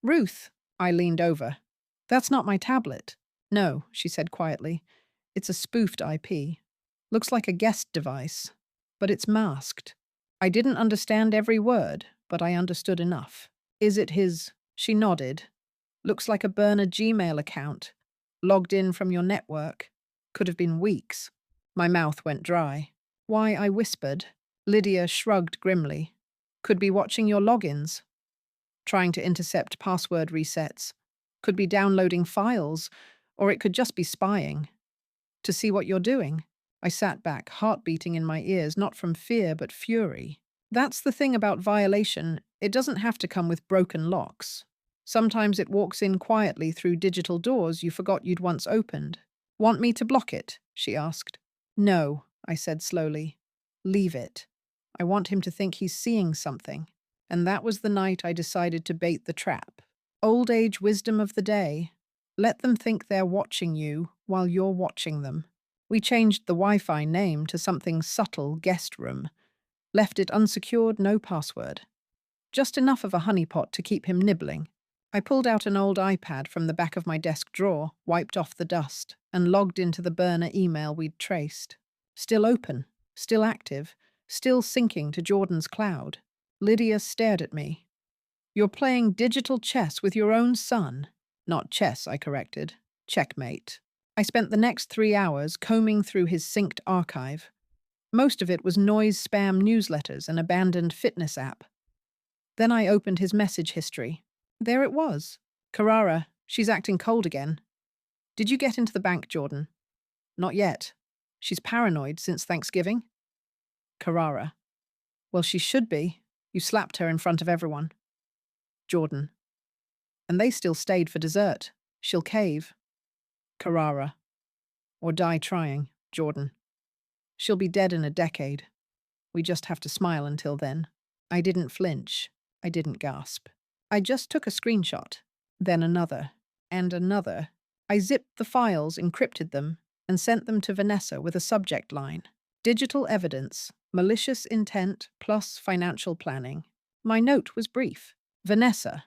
Ruth, I leaned over. That's not my tablet. No, she said quietly. It's a spoofed IP. Looks like a guest device, but it's masked. I didn't understand every word, but I understood enough. Is it his? She nodded. Looks like a burner Gmail account. Logged in from your network. Could have been weeks. My mouth went dry. Why, I whispered. Lydia shrugged grimly. Could be watching your logins. Trying to intercept password resets. Could be downloading files, or it could just be spying. To see what you're doing. I sat back, heart beating in my ears, not from fear but fury. That's the thing about violation. It doesn't have to come with broken locks. Sometimes it walks in quietly through digital doors you forgot you'd once opened. Want me to block it? She asked. No, I said slowly. Leave it. I want him to think he's seeing something. And that was the night I decided to bait the trap. Old age wisdom of the day. Let them think they're watching you while you're watching them. We changed the Wi-Fi name to something subtle, guest room. Left it unsecured, no password. Just enough of a honeypot to keep him nibbling. I pulled out an old iPad from the back of my desk drawer, wiped off the dust, and logged into the burner email we'd traced. Still open, still active, still syncing to Jordan's cloud. Lydia stared at me. You're playing digital chess with your own son. Not chess, I corrected. Checkmate. I spent the next 3 hours combing through his synced archive. Most of it was noise spam newsletters and abandoned fitness app. Then I opened his message history. There it was. Carrara, she's acting cold again. Did you get into the bank, Jordan? Not yet. She's paranoid since Thanksgiving. Carrara. Well, she should be. You slapped her in front of everyone. Jordan. And they still stayed for dessert. She'll cave. Carrara. Or die trying, Jordan. She'll be dead in a decade. We just have to smile until then. I didn't flinch. I didn't gasp. I just took a screenshot, then another, and another. I zipped the files, encrypted them, and sent them to Vanessa with a subject line. Digital evidence, malicious intent plus financial planning. My note was brief. Vanessa.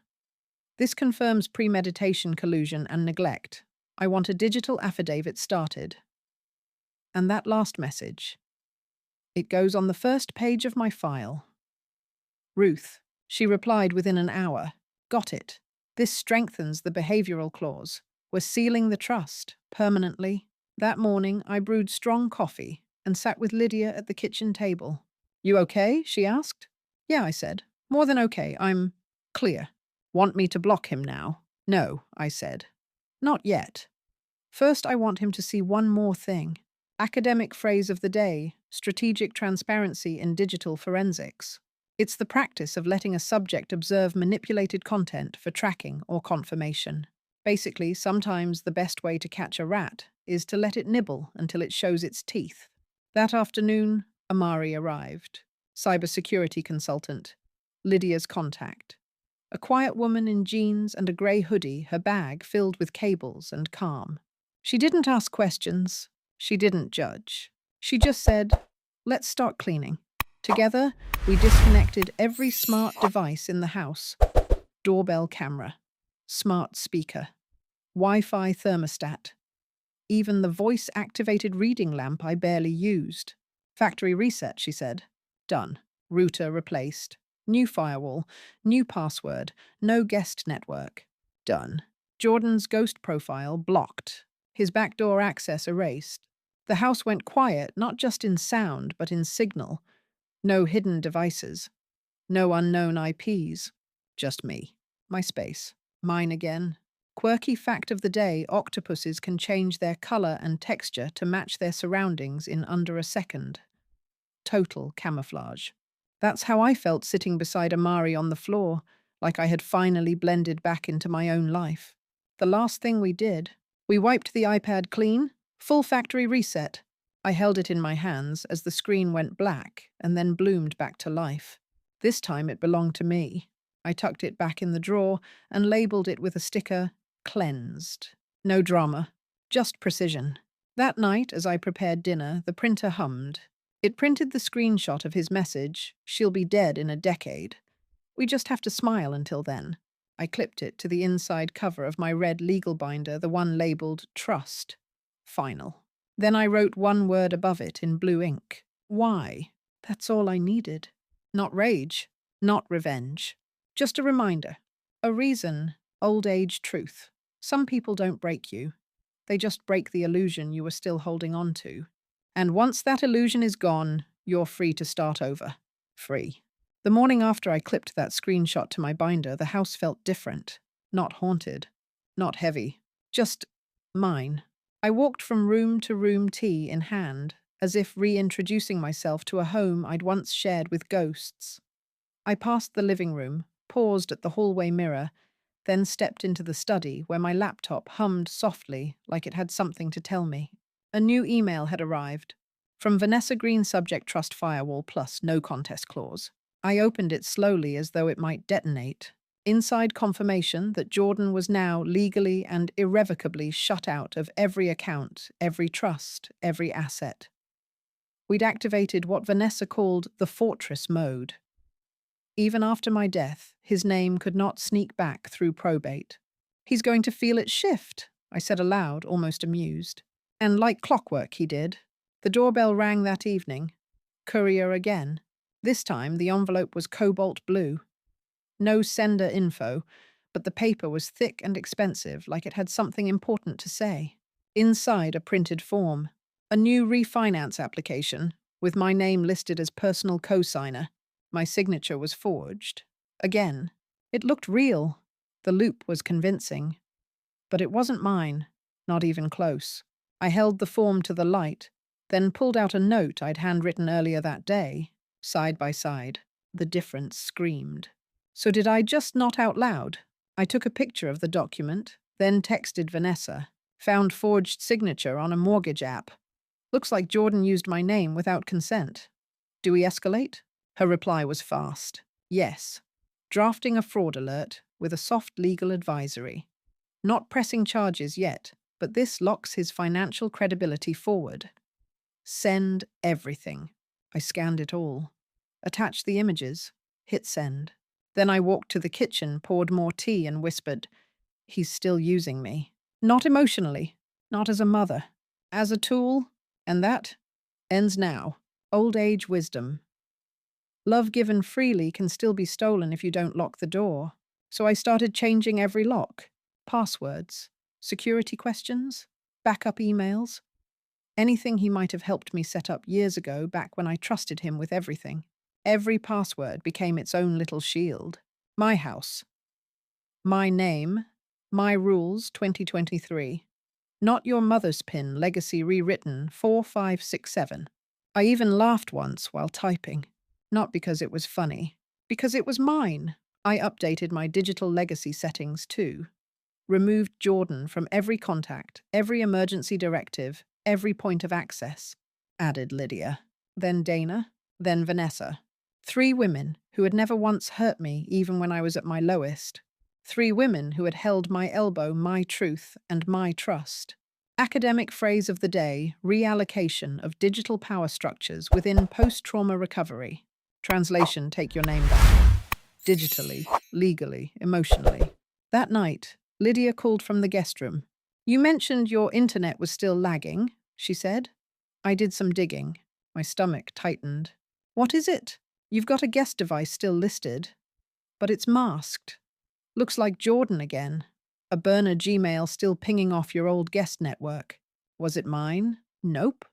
This confirms premeditation, collusion, and neglect. I want a digital affidavit started. And that last message. It goes on the first page of my file. Ruth. She replied within an hour. Got it. This strengthens the behavioral clause. We're sealing the trust, permanently. That morning, I brewed strong coffee and sat with Lydia at the kitchen table. You okay? She asked. Yeah, I said. More than okay. I'm clear. Want me to block him now? No, I said. Not yet. First, I want him to see one more thing. Academic phrase of the day, strategic transparency in digital forensics. It's the practice of letting a subject observe manipulated content for tracking or confirmation. Basically, sometimes the best way to catch a rat is to let it nibble until it shows its teeth. That afternoon, Amari arrived. Cybersecurity consultant. Lydia's contact. A quiet woman in jeans and a grey hoodie, her bag filled with cables, and calm. She didn't ask questions. She didn't judge. She just said, "Let's start cleaning." Together, we disconnected every smart device in the house. Doorbell camera, smart speaker, Wi-Fi thermostat, even the voice-activated reading lamp I barely used. Factory reset, she said. Done. Router replaced. New firewall. New password. No guest network. Done. Jordan's ghost profile blocked. His backdoor access erased. The house went quiet, not just in sound, but in signal. No hidden devices. No unknown IPs. Just me. My space. Mine again. Quirky fact of the day, octopuses can change their color and texture to match their surroundings in under a second. Total camouflage. That's how I felt sitting beside Amari on the floor, like I had finally blended back into my own life. The last thing we did, we wiped the iPad clean, full factory reset. I held it in my hands as the screen went black and then bloomed back to life. This time it belonged to me. I tucked it back in the drawer and labeled it with a sticker, "Cleansed." No drama, just precision. That night, as I prepared dinner, the printer hummed. It printed the screenshot of his message, "She'll be dead in a decade. We just have to smile until then." I clipped it to the inside cover of my red legal binder, the one labeled "Trust." Final. Then I wrote one word above it in blue ink. Why? That's all I needed. Not rage, not revenge. Just a reminder. A reason, old age truth. Some people don't break you. They just break the illusion you were still holding on to. And once that illusion is gone, you're free to start over. Free. The morning after I clipped that screenshot to my binder, the house felt different. Not haunted. Not heavy. Just mine. I walked from room to room, tea in hand, as if reintroducing myself to a home I'd once shared with ghosts. I passed the living room, paused at the hallway mirror, then stepped into the study where my laptop hummed softly like it had something to tell me. A new email had arrived. From Vanessa Green, subject trust firewall plus no contest clause. I opened it slowly as though it might detonate. Inside confirmation that Jordan was now legally and irrevocably shut out of every account, every trust, every asset. We'd activated what Vanessa called the fortress mode. Even after my death, his name could not sneak back through probate. "He's going to feel it shift," I said aloud, almost amused. And like clockwork he did. The doorbell rang that evening. Courier again. This time the envelope was cobalt blue. No sender info, but the paper was thick and expensive, like it had something important to say. Inside, a printed form. A new refinance application, with my name listed as personal co-signer. My signature was forged. Again. It looked real. The loop was convincing. But it wasn't mine, not even close. I held the form to the light, then pulled out a note I'd handwritten earlier that day. Side by side. The difference screamed. So did I just not out loud? I took a picture of the document, then texted Vanessa. Found forged signature on a mortgage app. Looks like Jordan used my name without consent. Do we escalate? Her reply was fast. Yes. Drafting a fraud alert with a soft legal advisory. Not pressing charges yet, but this locks his financial credibility forward. Send everything. I scanned it all. Attached the images. Hit send. Then I walked to the kitchen, poured more tea, and whispered, "He's still using me. Not emotionally. Not as a mother. As a tool. And that ends now. Old age wisdom. Love given freely can still be stolen if you don't lock the door. So I started changing every lock. Passwords. Security questions. Backup emails. Anything he might have helped me set up years ago, back when I trusted him with everything. Every password became its own little shield. My house. My name. My rules, 2023. Not your mother's pin, legacy rewritten, 4567. I even laughed once while typing. Not because it was funny. Because it was mine. I updated my digital legacy settings too. Removed Jordan from every contact, every emergency directive, every point of access. Added Lydia. Then Dana. Then Vanessa. 3 women who had never once hurt me, even when I was at my lowest. 3 women who had held my elbow, my truth, and my trust. Academic phrase of the day: reallocation of digital power structures within post-trauma recovery. Translation: take your name back. Digitally, legally, emotionally. That night, Lydia called from the guest room. "You mentioned your internet was still lagging," she said. I did some digging. My stomach tightened. "What is it?" "You've got a guest device still listed, but it's masked. Looks like Jordan again. A burner Gmail still pinging off your old guest network." "Was it mine?" "Nope.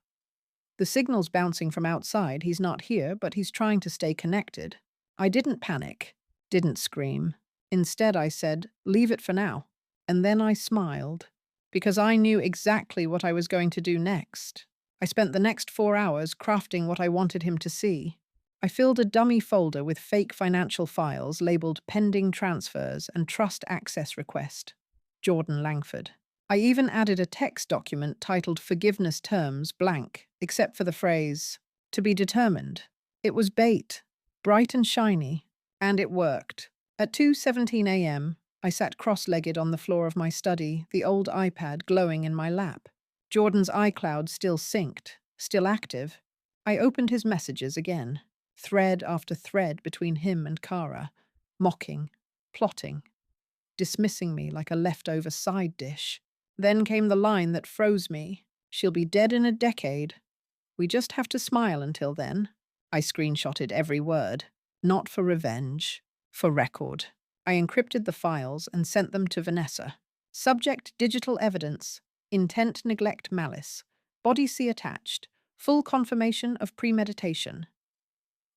The signal's bouncing from outside. He's not here, but he's trying to stay connected." I didn't panic, didn't scream. Instead, I said, "Leave it for now." And then I smiled, because I knew exactly what I was going to do next. I spent the next 4 hours crafting what I wanted him to see. I filled a dummy folder with fake financial files labeled pending transfers and trust access request. Jordan Langford. I even added a text document titled forgiveness terms blank, except for the phrase, "to be determined." It was bait, bright and shiny, and it worked. At 2:17 a.m., I sat cross-legged on the floor of my study, the old iPad glowing in my lap. Jordan's iCloud still synced, still active. I opened his messages again, thread after thread between him and Kara, mocking, plotting, dismissing me like a leftover side dish. Then came the line that froze me. "She'll be dead in a decade. We just have to smile until then." I screenshotted every word. Not for revenge, for record. I encrypted the files and sent them to Vanessa. Subject: digital evidence. Intent: neglect, malice. Body: C attached. Full confirmation of premeditation.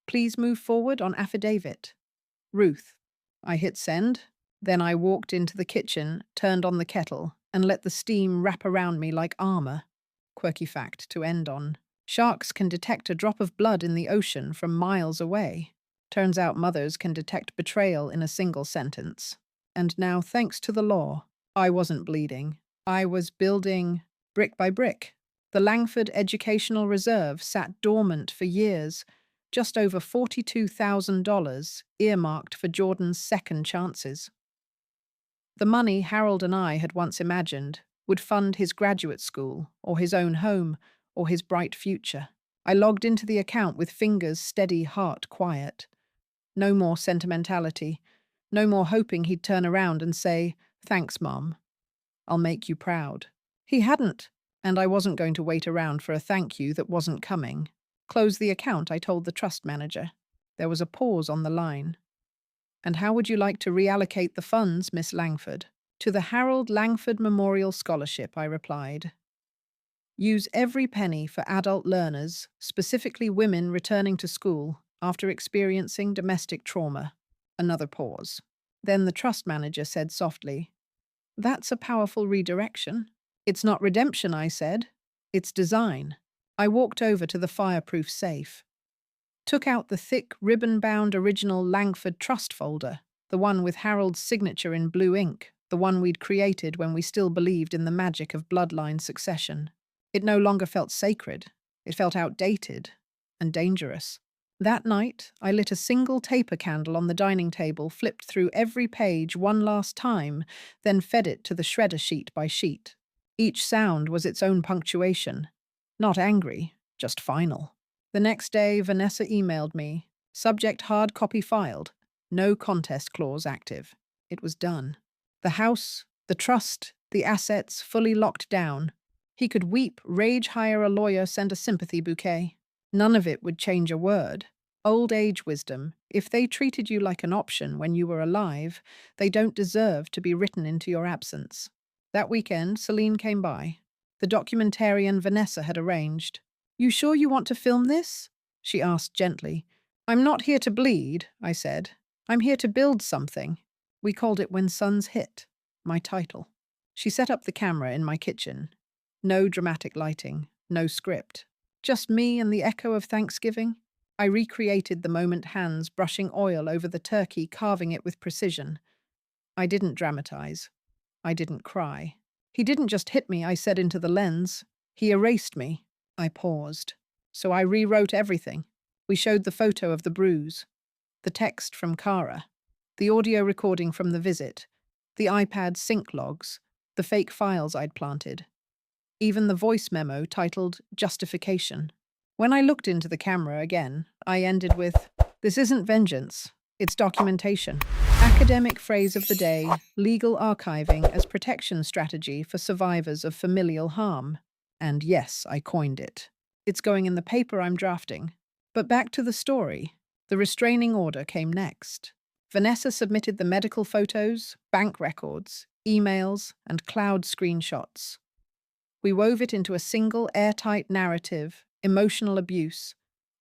Please move forward on affidavit. Ruth. I hit send. Then I walked into the kitchen, turned on the kettle, and let the steam wrap around me like armor. Quirky fact to end on. Sharks can detect a drop of blood in the ocean from miles away. Turns out mothers can detect betrayal in a single sentence. And now, thanks to the law, I wasn't bleeding. I was building brick by brick. The Langford Educational Reserve sat dormant for years, just over $42,000 earmarked for Jordan's second chances. The money Harold and I had once imagined would fund his graduate school, or his own home, or his bright future. I logged into the account with fingers steady, heart quiet. No more sentimentality. No more hoping he'd turn around and say, "Thanks, Mom. I'll make you proud." He hadn't, and I wasn't going to wait around for a thank you that wasn't coming. "Close the account," I told the trust manager. There was a pause on the line. "And how would you like to reallocate the funds, Miss Langford?" "To the Harold Langford Memorial Scholarship," I replied. "Use every penny for adult learners, specifically women returning to school after experiencing domestic trauma." Another pause. Then the trust manager said softly, "That's a powerful redirection." "It's not redemption," I said. "It's design." I walked over to the fireproof safe, took out the thick, ribbon-bound original Langford Trust folder, the one with Harold's signature in blue ink, the one we'd created when we still believed in the magic of bloodline succession. It no longer felt sacred. It felt outdated and dangerous. That night, I lit a single taper candle on the dining table, flipped through every page one last time, then fed it to the shredder sheet by sheet. Each sound was its own punctuation. Not angry, just final. The next day, Vanessa emailed me. Subject: hard copy filed. No contest clause active. It was done. The house, the trust, the assets fully locked down. He could weep, rage, hire a lawyer, send a sympathy bouquet. None of it would change a word. Old age wisdom: if they treated you like an option when you were alive, they don't deserve to be written into your absence. That weekend, Celine came by. The documentarian Vanessa had arranged. "You sure you want to film this?" she asked gently. "I'm not here to bleed," I said. "I'm here to build something." We called it When Suns Hit, my title. She set up the camera in my kitchen. No dramatic lighting, no script. Just me and the echo of Thanksgiving. I recreated the moment, hands brushing oil over the turkey, carving it with precision. I didn't dramatize. I didn't cry. "He didn't just hit me," I said into the lens. "He erased me." I paused. "So I rewrote everything." We showed the photo of the bruise, the text from Kara, the audio recording from the visit, the iPad sync logs, the fake files I'd planted, even the voice memo titled Justification. When I looked into the camera again, I ended with, "This isn't vengeance, it's documentation." Academic phrase of the day, legal archiving as protection strategy for survivors of familial harm. And yes, I coined it. It's going in the paper I'm drafting. But back to the story. The restraining order came next. Vanessa submitted the medical photos, bank records, emails, and cloud screenshots. We wove it into a single airtight narrative: emotional abuse,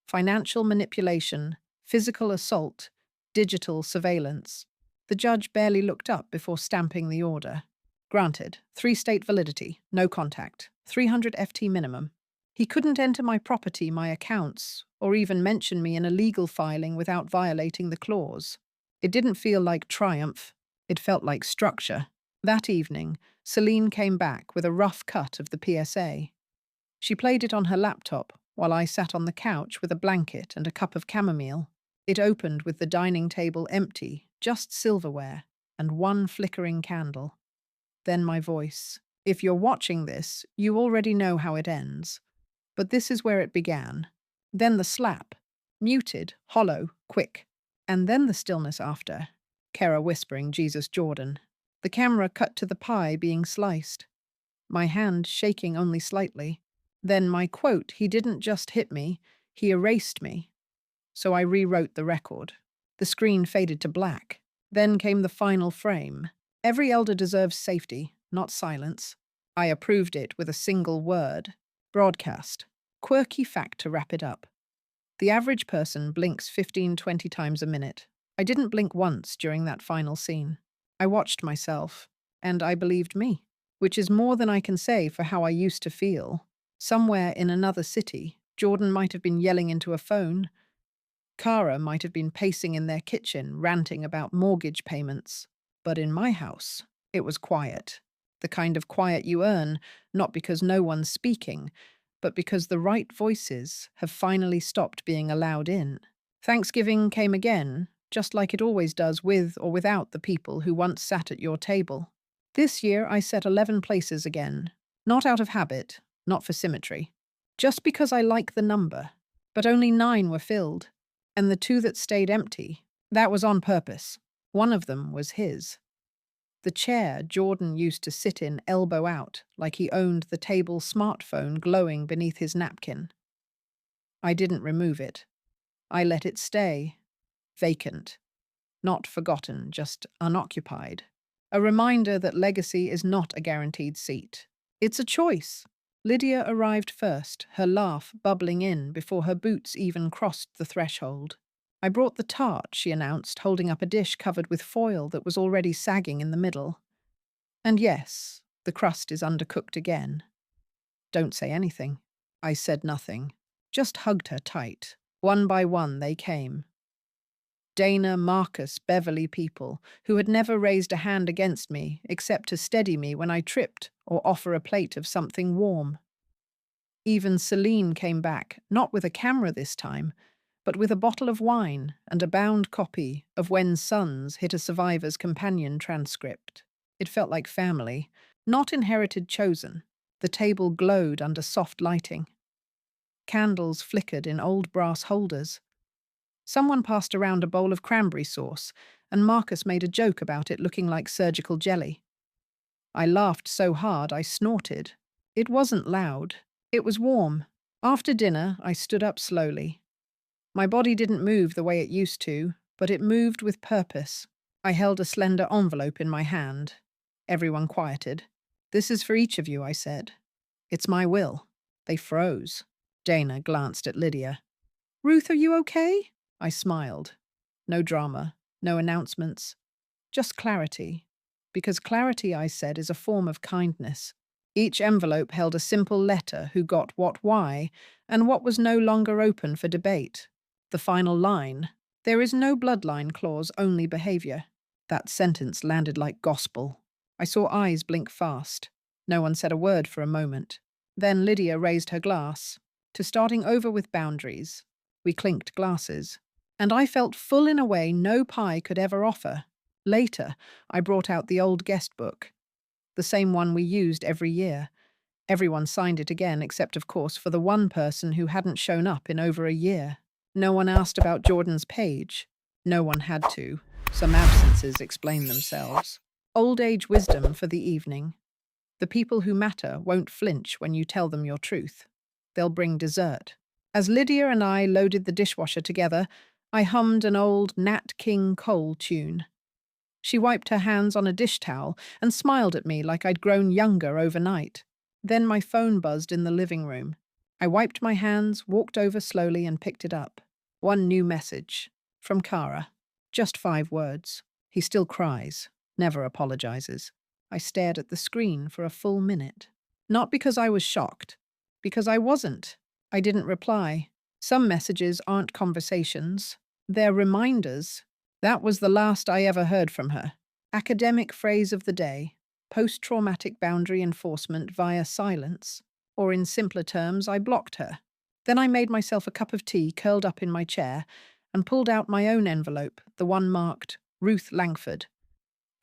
financial manipulation, physical assault, digital surveillance. The judge barely looked up before stamping the order. Granted, 3-state validity, no contact, 300 FT minimum. He couldn't enter my property, my accounts, or even mention me in a legal filing without violating the clause. It didn't feel like triumph, it felt like structure. That evening, Celine came back with a rough cut of the PSA. She played it on her laptop while I sat on the couch with a blanket and a cup of chamomile. It opened with the dining table empty, just silverware, and one flickering candle. Then my voice. If you're watching this, you already know how it ends. But this is where it began. Then the slap. Muted, hollow, quick. And then the stillness after. Kara whispering Jesus Jordan. The camera cut to the pie being sliced. My hand shaking only slightly. Then my quote, "He didn't just hit me, he erased me." So I rewrote the record. The screen faded to black. Then came the final frame. Every elder deserves safety, not silence. I approved it with a single word. Broadcast. Quirky fact to wrap it up. The average person blinks 15-20 times a minute. I didn't blink once during that final scene. I watched myself, and I believed me, which is more than I can say for how I used to feel. Somewhere in another city, Jordan might have been yelling into a phone. Kara might have been pacing in their kitchen, ranting about mortgage payments. But in my house, it was quiet. The kind of quiet you earn, not because no one's speaking, but because the right voices have finally stopped being allowed in. Thanksgiving came again, just like it always does, with or without the people who once sat at your table. This year I set 11 places again, not out of habit, not for symmetry, just because I like the number. But only 9 were filled, and the 2 that stayed empty, that was on purpose. One of them was his. The chair Jordan used to sit in elbow out, like he owned the table smartphone glowing beneath his napkin. I didn't remove it. I let it stay. Vacant. Not forgotten, just unoccupied. A reminder that legacy is not a guaranteed seat. It's a choice. Lydia arrived first, her laugh bubbling in before her boots even crossed the threshold. "I brought the tart," she announced, holding up a dish covered with foil that was already sagging in the middle. And yes, the crust is undercooked again. "Don't say anything." I said nothing, just hugged her tight. One by one they came. Dana, Marcus, Beverly people, who had never raised a hand against me except to steady me when I tripped or offer a plate of something warm. Even Celine came back, not with a camera this time, but with a bottle of wine and a bound copy of When Sons Hit a Survivor's Companion transcript. It felt like family, not inherited chosen. The table glowed under soft lighting. Candles flickered in old brass holders. Someone passed around a bowl of cranberry sauce, and Marcus made a joke about it looking like surgical jelly. I laughed so hard I snorted. It wasn't loud. It was warm. After dinner, I stood up slowly. My body didn't move the way it used to, but it moved with purpose. I held a slender envelope in my hand. Everyone quieted. "This is for each of you," I said. "It's my will." They froze. Dana glanced at Lydia. "Ruth, are you okay?" I smiled. No drama, no announcements, just clarity. Because clarity, I said, is a form of kindness. Each envelope held a simple letter: who got what, why, and what was no longer open for debate. The final line: "There is no bloodline clause, only behavior." That sentence landed like gospel. I saw eyes blink fast. No one said a word for a moment. Then Lydia raised her glass. "To starting over with boundaries." We clinked glasses. And I felt full in a way no pie could ever offer. Later, I brought out the old guest book, the same one we used every year. Everyone signed it again, except, of course, for the one person who hadn't shown up in over a year. No one asked about Jordan's page. No one had to. Some absences explain themselves. Old age wisdom for the evening. The people who matter won't flinch when you tell them your truth. They'll bring dessert. As Lydia and I loaded the dishwasher together, I hummed an old Nat King Cole tune. She wiped her hands on a dish towel and smiled at me like I'd grown younger overnight. Then my phone buzzed in the living room. I wiped my hands, walked over slowly and picked it up. One new message. From Kara. Just 5 words. He still cries. Never apologizes. I stared at the screen for a full minute. Not because I was shocked. Because I wasn't. I didn't reply. Some messages aren't conversations. They're reminders. That was the last I ever heard from her. Academic phrase of the day. Post-traumatic boundary enforcement via silence. Or in simpler terms, I blocked her. Then I made myself a cup of tea, curled up in my chair, and pulled out my own envelope, the one marked Ruth Langford.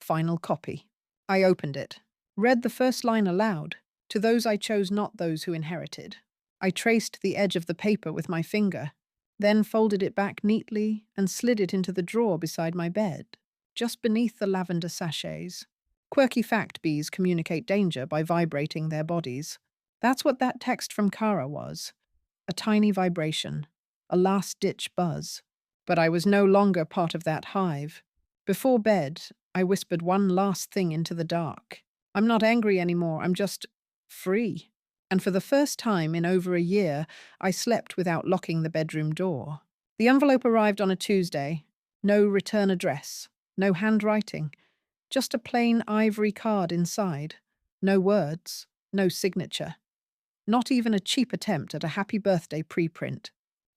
Final copy. I opened it. Read the first line aloud. To those I chose, not those who inherited. I traced the edge of the paper with my finger, then folded it back neatly and slid it into the drawer beside my bed, just beneath the lavender sachets. Quirky fact: bees communicate danger by vibrating their bodies. That's what that text from Kara was. A tiny vibration, a last-ditch buzz. But I was no longer part of that hive. Before bed, I whispered one last thing into the dark. I'm not angry anymore, I'm just free. And for the first time in over a year, I slept without locking the bedroom door. The envelope arrived on a Tuesday. No return address, no handwriting, just a plain ivory card inside. No words, no signature. Not even a cheap attempt at a happy birthday preprint.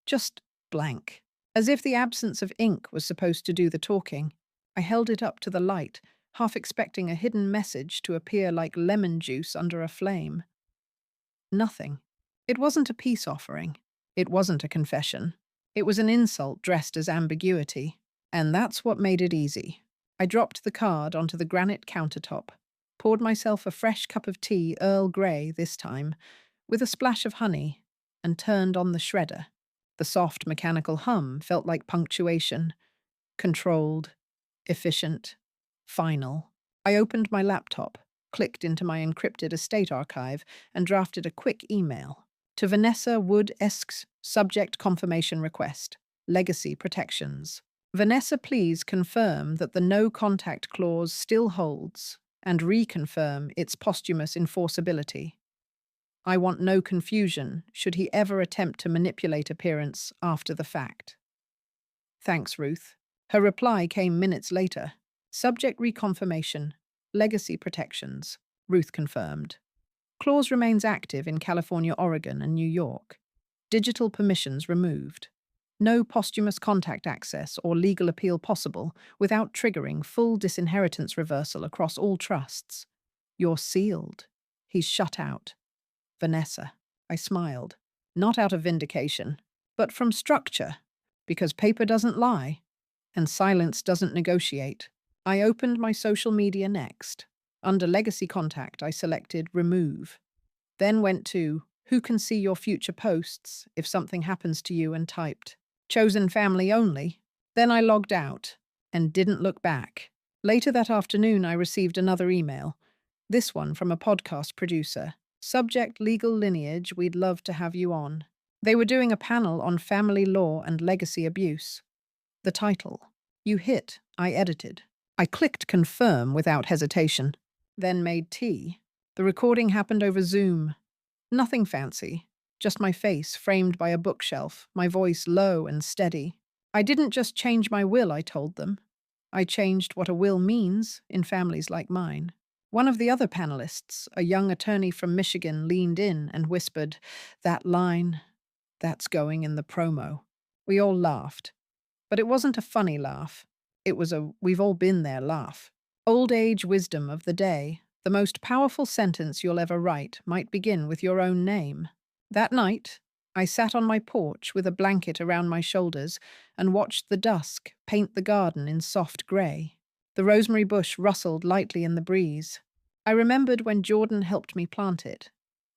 Just blank. As if the absence of ink was supposed to do the talking. I held it up to the light, half expecting a hidden message to appear like lemon juice under a flame. Nothing. It wasn't a peace offering. It wasn't a confession. It was an insult dressed as ambiguity. And that's what made it easy. I dropped the card onto the granite countertop, poured myself a fresh cup of tea, Earl Grey this time, with a splash of honey, and turned on the shredder. The soft mechanical hum felt like punctuation. Controlled, efficient, final. I opened my laptop, clicked into my encrypted estate archive, and drafted a quick email. To Vanessa Wood-esque's subject confirmation request. Legacy protections. Vanessa, please confirm that the no contact clause still holds and reconfirm its posthumous enforceability. I want no confusion should he ever attempt to manipulate appearance after the fact. Thanks, Ruth. Her reply came minutes later. Subject reconfirmation. Legacy protections. Ruth confirmed. Clause remains active in California, Oregon, and New York. Digital permissions removed. No posthumous contact access or legal appeal possible without triggering full disinheritance reversal across all trusts. You're sealed. He's shut out. Vanessa. I smiled. Not out of vindication, but from structure. Because paper doesn't lie, and silence doesn't negotiate. I opened my social media next. Under Legacy Contact, I selected Remove. Then went to Who can see your future posts if something happens to you, and typed Chosen family only. Then I logged out and didn't look back. Later that afternoon, I received another email. This one from a podcast producer. Subject: legal lineage, we'd love to have you on. They were doing a panel on family law and legacy abuse. The title. You hit. I edited. I clicked confirm without hesitation. Then made tea. The recording happened over Zoom. Nothing fancy. Just my face framed by a bookshelf, my voice low and steady. I didn't just change my will, I told them. I changed what a will means in families like mine. One of the other panelists, a young attorney from Michigan, leaned in and whispered, "That line, that's going in the promo." We all laughed. But it wasn't a funny laugh. It was a we've all been there laugh. Old age wisdom of the day. The most powerful sentence you'll ever write might begin with your own name. That night, I sat on my porch with a blanket around my shoulders and watched the dusk paint the garden in soft grey. The rosemary bush rustled lightly in the breeze. I remembered when Jordan helped me plant it.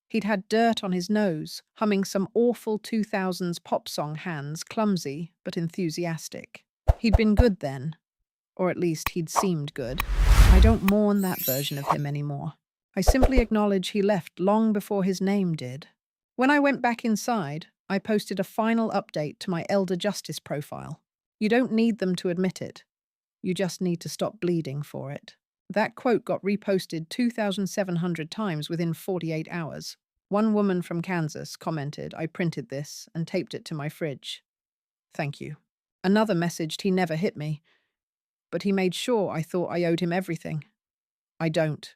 He'd had dirt on his nose, humming some awful 2000s pop song hands, clumsy but enthusiastic. He'd been good then, or at least he'd seemed good. I don't mourn that version of him anymore. I simply acknowledge he left long before his name did. When I went back inside, I posted a final update to my Elder Justice profile. You don't need them to admit it. You just need to stop bleeding for it. That quote got reposted 2,700 times within 48 hours. One woman from Kansas commented, "I printed this and taped it to my fridge. Thank you." Another messaged he never hit me, but he made sure I thought I owed him everything. I don't.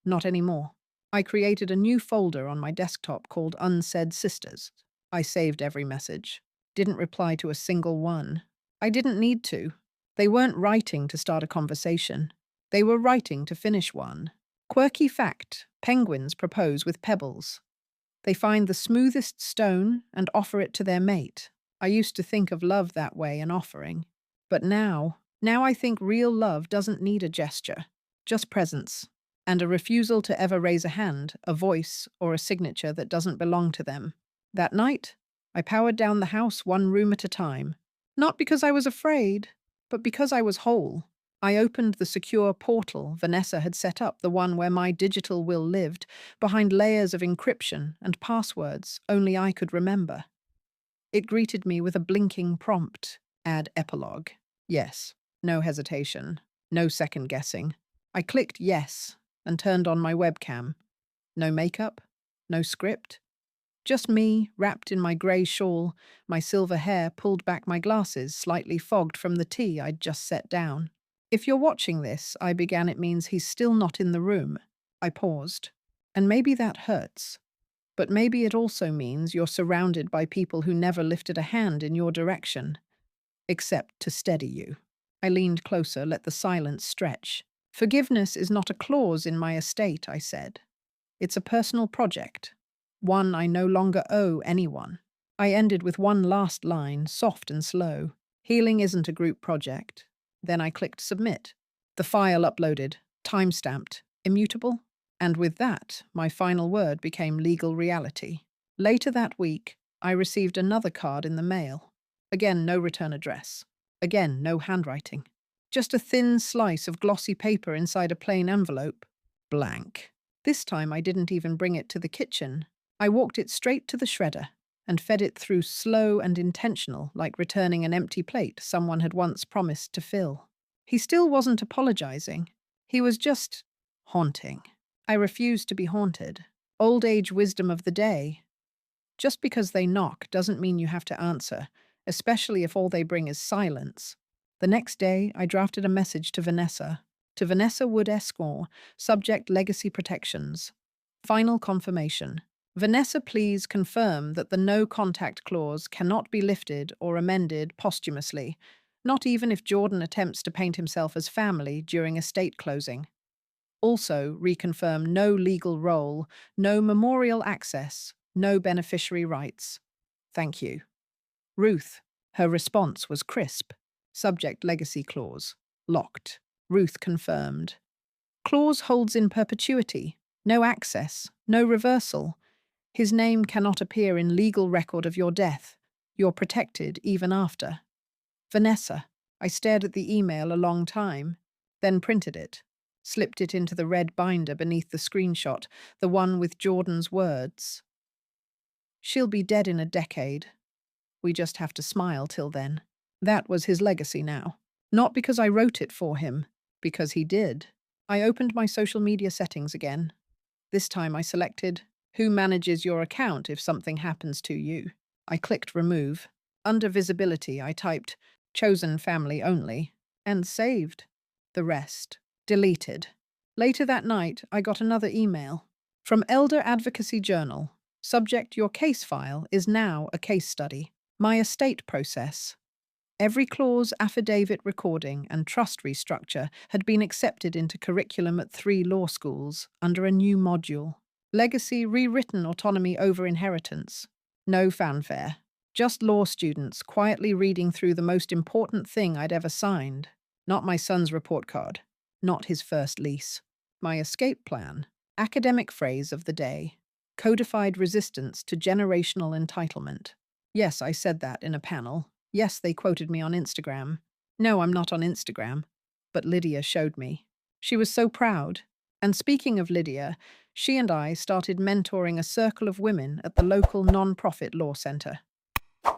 Not anymore. I created a new folder on my desktop called Unsaid Sisters. I saved every message. Didn't reply to a single one. I didn't need to. They weren't writing to start a conversation. They were writing to finish one. Quirky fact: penguins propose with pebbles. They find the smoothest stone and offer it to their mate. I used to think of love that way, an offering. But now I think real love doesn't need a gesture, just presence, and a refusal to ever raise a hand, a voice, or a signature that doesn't belong to them. That night, I powered down the house one room at a time. Not because I was afraid, but because I was whole. I opened the secure portal Vanessa had set up, the one where my digital will lived, behind layers of encryption and passwords only I could remember. It greeted me with a blinking prompt: add epilogue. Yes. No hesitation. No second guessing. I clicked yes and turned on my webcam. No makeup. No script. Just me, wrapped in my grey shawl, my silver hair pulled back, my glasses slightly fogged from the tea I'd just set down. "If you're watching this," I began, "it means he's still not in the room." I paused. And maybe that hurts. But maybe it also means you're surrounded by people who never lifted a hand in your direction, except to steady you. I leaned closer, let the silence stretch. "Forgiveness is not a clause in my estate," I said. "It's a personal project. One I no longer owe anyone." I ended with one last line, soft and slow. "Healing isn't a group project." Then I clicked submit. The file uploaded, time-stamped, immutable. And with that, my final word became legal reality. Later that week, I received another card in the mail. Again, no return address. Again, no handwriting. Just a thin slice of glossy paper inside a plain envelope. Blank. This time I didn't even bring it to the kitchen. I walked it straight to the shredder and fed it through, slow and intentional, like returning an empty plate someone had once promised to fill. He still wasn't apologizing. He was just haunting. I refused to be haunted. Old age wisdom of the day. Just because they knock doesn't mean you have to answer, especially if all they bring is silence. The next day, I drafted a message to Vanessa. To Vanessa Wood Esquire, subject legacy protections. Final confirmation. Vanessa, please confirm that the no contact clause cannot be lifted or amended posthumously, not even if Jordan attempts to paint himself as family during estate closing. Also, reconfirm no legal role, no memorial access, no beneficiary rights. Thank you. Ruth. Her response was crisp. Subject legacy clause. Locked. Ruth confirmed. Clause holds in perpetuity. No access. No reversal. His name cannot appear in legal record of your death. You're protected even after. Vanessa. I stared at the email a long time, then printed it. Slipped it into the red binder beneath the screenshot, the one with Jordan's words. She'll be dead in a decade. We just have to smile till then. That was his legacy now. Not because I wrote it for him, because he did. I opened my social media settings again. This time I selected, who manages your account if something happens to you. I clicked remove. Under visibility I typed, chosen family only, and saved. The rest. Deleted. Later that night, I got another email. From Elder Advocacy Journal. Subject: your case file is now a case study. My estate process. Every clause, affidavit recording, and trust restructure had been accepted into curriculum at 3 law schools under a new module. Legacy rewritten: autonomy over inheritance. No fanfare. Just law students quietly reading through the most important thing I'd ever signed. Not my son's report card. Not his first lease. My escape plan. Academic phrase of the day. Codified resistance to generational entitlement. Yes, I said that in a panel. Yes, they quoted me on Instagram. No, I'm not on Instagram. But Lydia showed me. She was so proud. And speaking of Lydia, she and I started mentoring a circle of women at the local non-profit law center.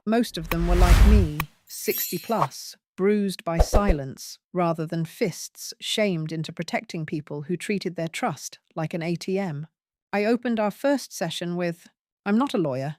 Most of them were like me, 60 plus, bruised by silence rather than fists, shamed into protecting people who treated their trust like an ATM. I opened our first session with, "I'm not a lawyer.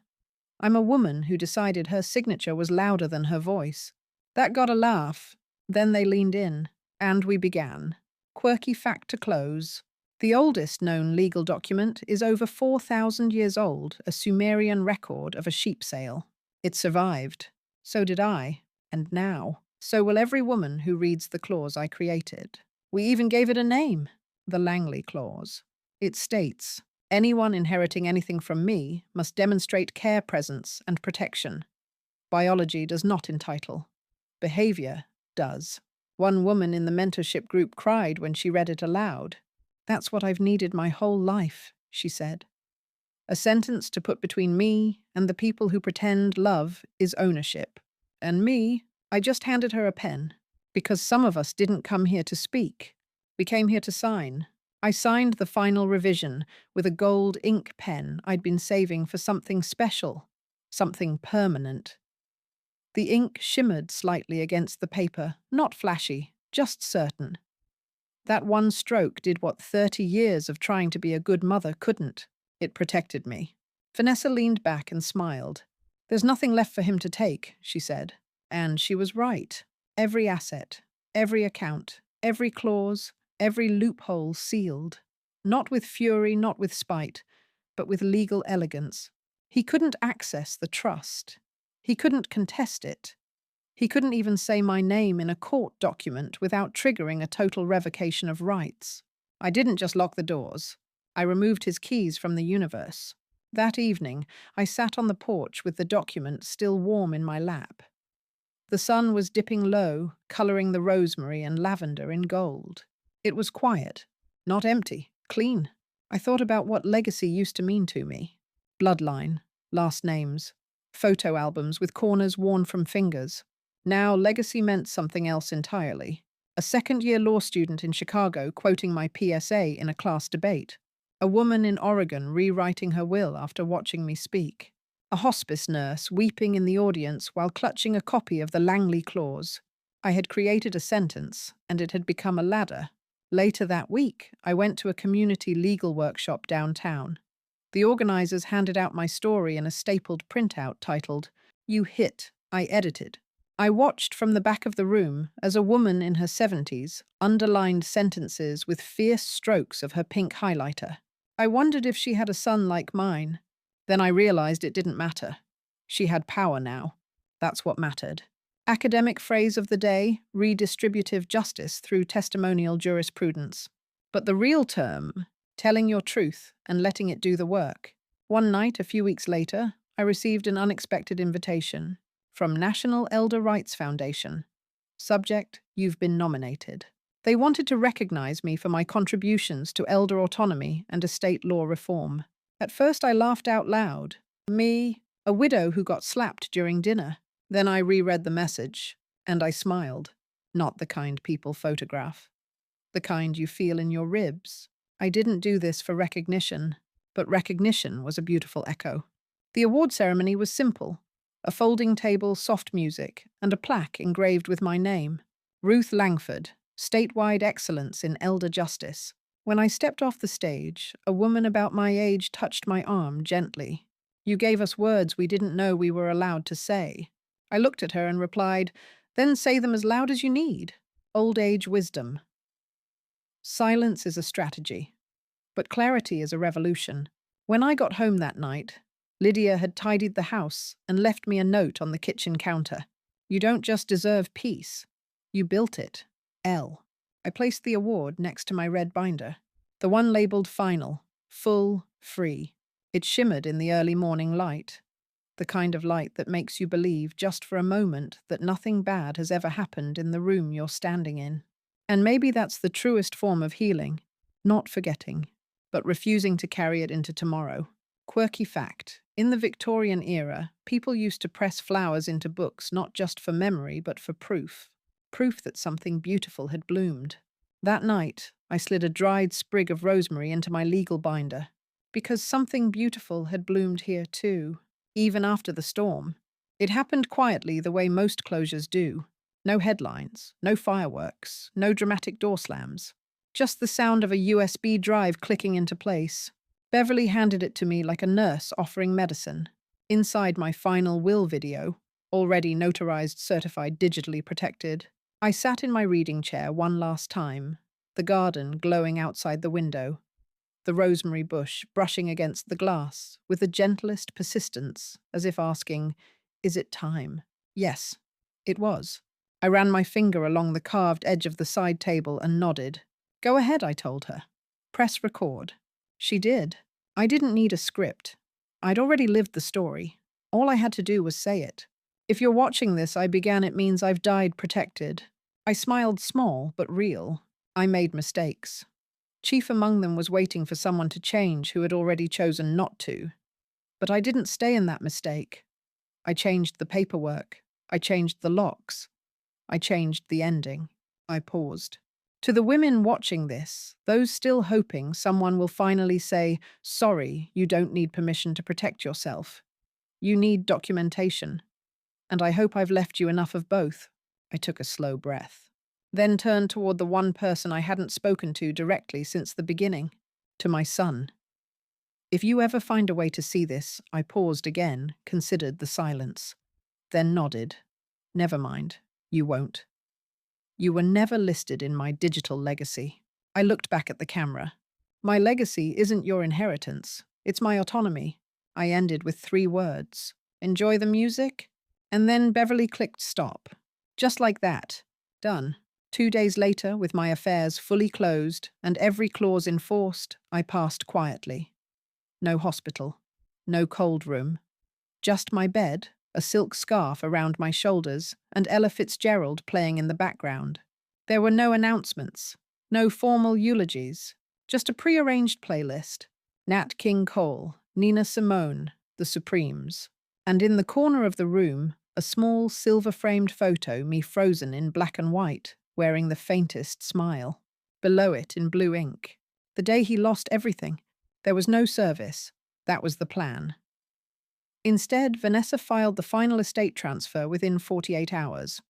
I'm a woman who decided her signature was louder than her voice." That got a laugh. Then they leaned in, and we began. Quirky fact to close. The oldest known legal document is over 4,000 years old, a Sumerian record of a sheep sale. It survived. So did I. And now, so will every woman who reads the clause I created. We even gave it a name, the Langley Clause. It states, anyone inheriting anything from me must demonstrate care, presence, and protection. Biology does not entitle. Behavior does. One woman in the mentorship group cried when she read it aloud. "That's what I've needed my whole life," she said. A sentence to put between me and the people who pretend love is ownership. And me, I just handed her a pen. Because some of us didn't come here to speak. We came here to sign. I signed the final revision with a gold ink pen I'd been saving for something special, something permanent. The ink shimmered slightly against the paper, not flashy, just certain. That one stroke did what 30 years of trying to be a good mother couldn't. It protected me. Vanessa leaned back and smiled. "There's nothing left for him to take," she said. And she was right. Every asset, every account, every clause, every loophole sealed. Not with fury, not with spite, but with legal elegance. He couldn't access the trust. He couldn't contest it. He couldn't even say my name in a court document without triggering a total revocation of rights. I didn't just lock the doors. I removed his keys from the universe. That evening, I sat on the porch with the document still warm in my lap. The sun was dipping low, coloring the rosemary and lavender in gold. It was quiet, not empty, clean. I thought about what legacy used to mean to me. Bloodline, last names, photo albums with corners worn from fingers. Now, legacy meant something else entirely. A second-year law student in Chicago quoting my PSA in a class debate. A woman in Oregon rewriting her will after watching me speak. A hospice nurse weeping in the audience while clutching a copy of the Langley Clause. I had created a sentence, and it had become a ladder. Later that week, I went to a community legal workshop downtown. The organizers handed out my story in a stapled printout titled, "You Hit, I Edited." I watched from the back of the room as a woman in her 70s underlined sentences with fierce strokes of her pink highlighter. I wondered if she had a son like mine. Then I realized it didn't matter. She had power now. That's what mattered. Academic phrase of the day, redistributive justice through testimonial jurisprudence. But the real term, telling your truth and letting it do the work. One night, a few weeks later, I received an unexpected invitation from National Elder Rights Foundation. Subject, you've been nominated. They wanted to recognize me for my contributions to elder autonomy and estate law reform. At first I laughed out loud. Me, a widow who got slapped during dinner. Then I reread the message, and I smiled. Not the kind people photograph. The kind you feel in your ribs. I didn't do this for recognition, but recognition was a beautiful echo. The award ceremony was simple. A folding table, soft music, and a plaque engraved with my name. Ruth Langford, statewide excellence in elder justice. When I stepped off the stage, a woman about my age touched my arm gently. "You gave us words we didn't know we were allowed to say." I looked at her and replied, "Then say them as loud as you need." Old age wisdom. Silence is a strategy, but clarity is a revolution. When I got home that night, Lydia had tidied the house and left me a note on the kitchen counter. "You don't just deserve peace. You built it. L." I placed the award next to my red binder, the one labeled final, full, free. It shimmered in the early morning light. The kind of light that makes you believe just for a moment that nothing bad has ever happened in the room you're standing in. And maybe that's the truest form of healing, not forgetting, but refusing to carry it into tomorrow. Quirky fact: in the Victorian era, people used to press flowers into books not just for memory but for proof. Proof that something beautiful had bloomed. That night, I slid a dried sprig of rosemary into my legal binder, because something beautiful had bloomed here too, even after the storm. It happened quietly the way most closures do. No headlines, no fireworks, no dramatic door slams. Just the sound of a USB drive clicking into place. Beverly handed it to me like a nurse offering medicine. Inside my final will video, already notarized, certified, digitally protected, I sat in my reading chair one last time, the garden glowing outside the window, the rosemary bush brushing against the glass with the gentlest persistence, as if asking, "Is it time?" Yes, it was. I ran my finger along the carved edge of the side table and nodded. "Go ahead," I told her. "Press record." She did. I didn't need a script. I'd already lived the story. All I had to do was say it. "If you're watching this," I began, "it means I've died protected." I smiled, small but real. I made mistakes. Chief among them was waiting for someone to change who had already chosen not to. But I didn't stay in that mistake. I changed the paperwork. I changed the locks. I changed the ending. I paused. To the women watching this, those still hoping someone will finally say, "Sorry, you don't need permission to protect yourself. You need documentation. And I hope I've left you enough of both." I took a slow breath, then turned toward the one person I hadn't spoken to directly since the beginning, to my son. "If you ever find a way to see this," I paused again, considered the silence, then nodded. "Never mind, you won't. You were never listed in my digital legacy." I looked back at the camera. "My legacy isn't your inheritance, it's my autonomy." I ended with 3 words. "Enjoy the music?" And then Beverly clicked stop. Just like that. Done. 2 days later, with my affairs fully closed and every clause enforced, I passed quietly. No hospital. No cold room. Just my bed, a silk scarf around my shoulders, and Ella Fitzgerald playing in the background. There were no announcements, no formal eulogies, just a prearranged playlist. Nat King Cole, Nina Simone, The Supremes. And in the corner of the room, a small silver-framed photo, me frozen in black and white, wearing the faintest smile. Below it, in blue ink, the day he lost everything. There was no service. That was the plan. Instead, Vanessa filed the final estate transfer within 48 hours.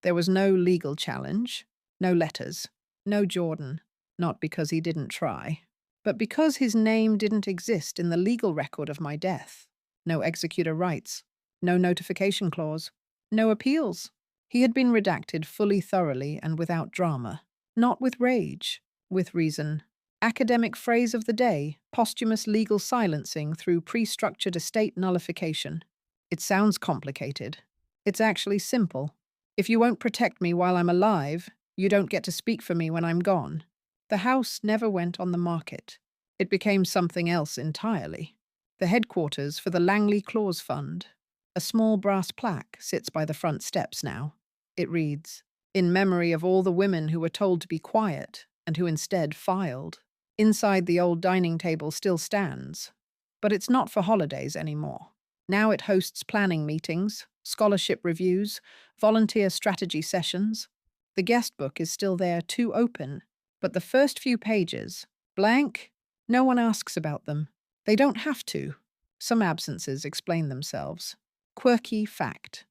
There was no legal challenge, no letters, no Jordan, not because he didn't try, but because his name didn't exist in the legal record of my death. No executor rights, no notification clause, no appeals. He had been redacted fully, thoroughly, and without drama. Not with rage, with reason. Academic phrase of the day: posthumous legal silencing through pre-structured estate nullification. It sounds complicated. It's actually simple. If you won't protect me while I'm alive, you don't get to speak for me when I'm gone. The house never went on the market. It became something else entirely. The headquarters for the Langley Clause Fund. A small brass plaque sits by the front steps now. It reads, "In memory of all the women who were told to be quiet and who instead filed." Inside, the old dining table still stands, but it's not for holidays anymore. Now it hosts planning meetings, scholarship reviews, volunteer strategy sessions. The guest book is still there, too open, but the first few pages, blank. No one asks about them. They don't have to. Some absences explain themselves. Quirky fact.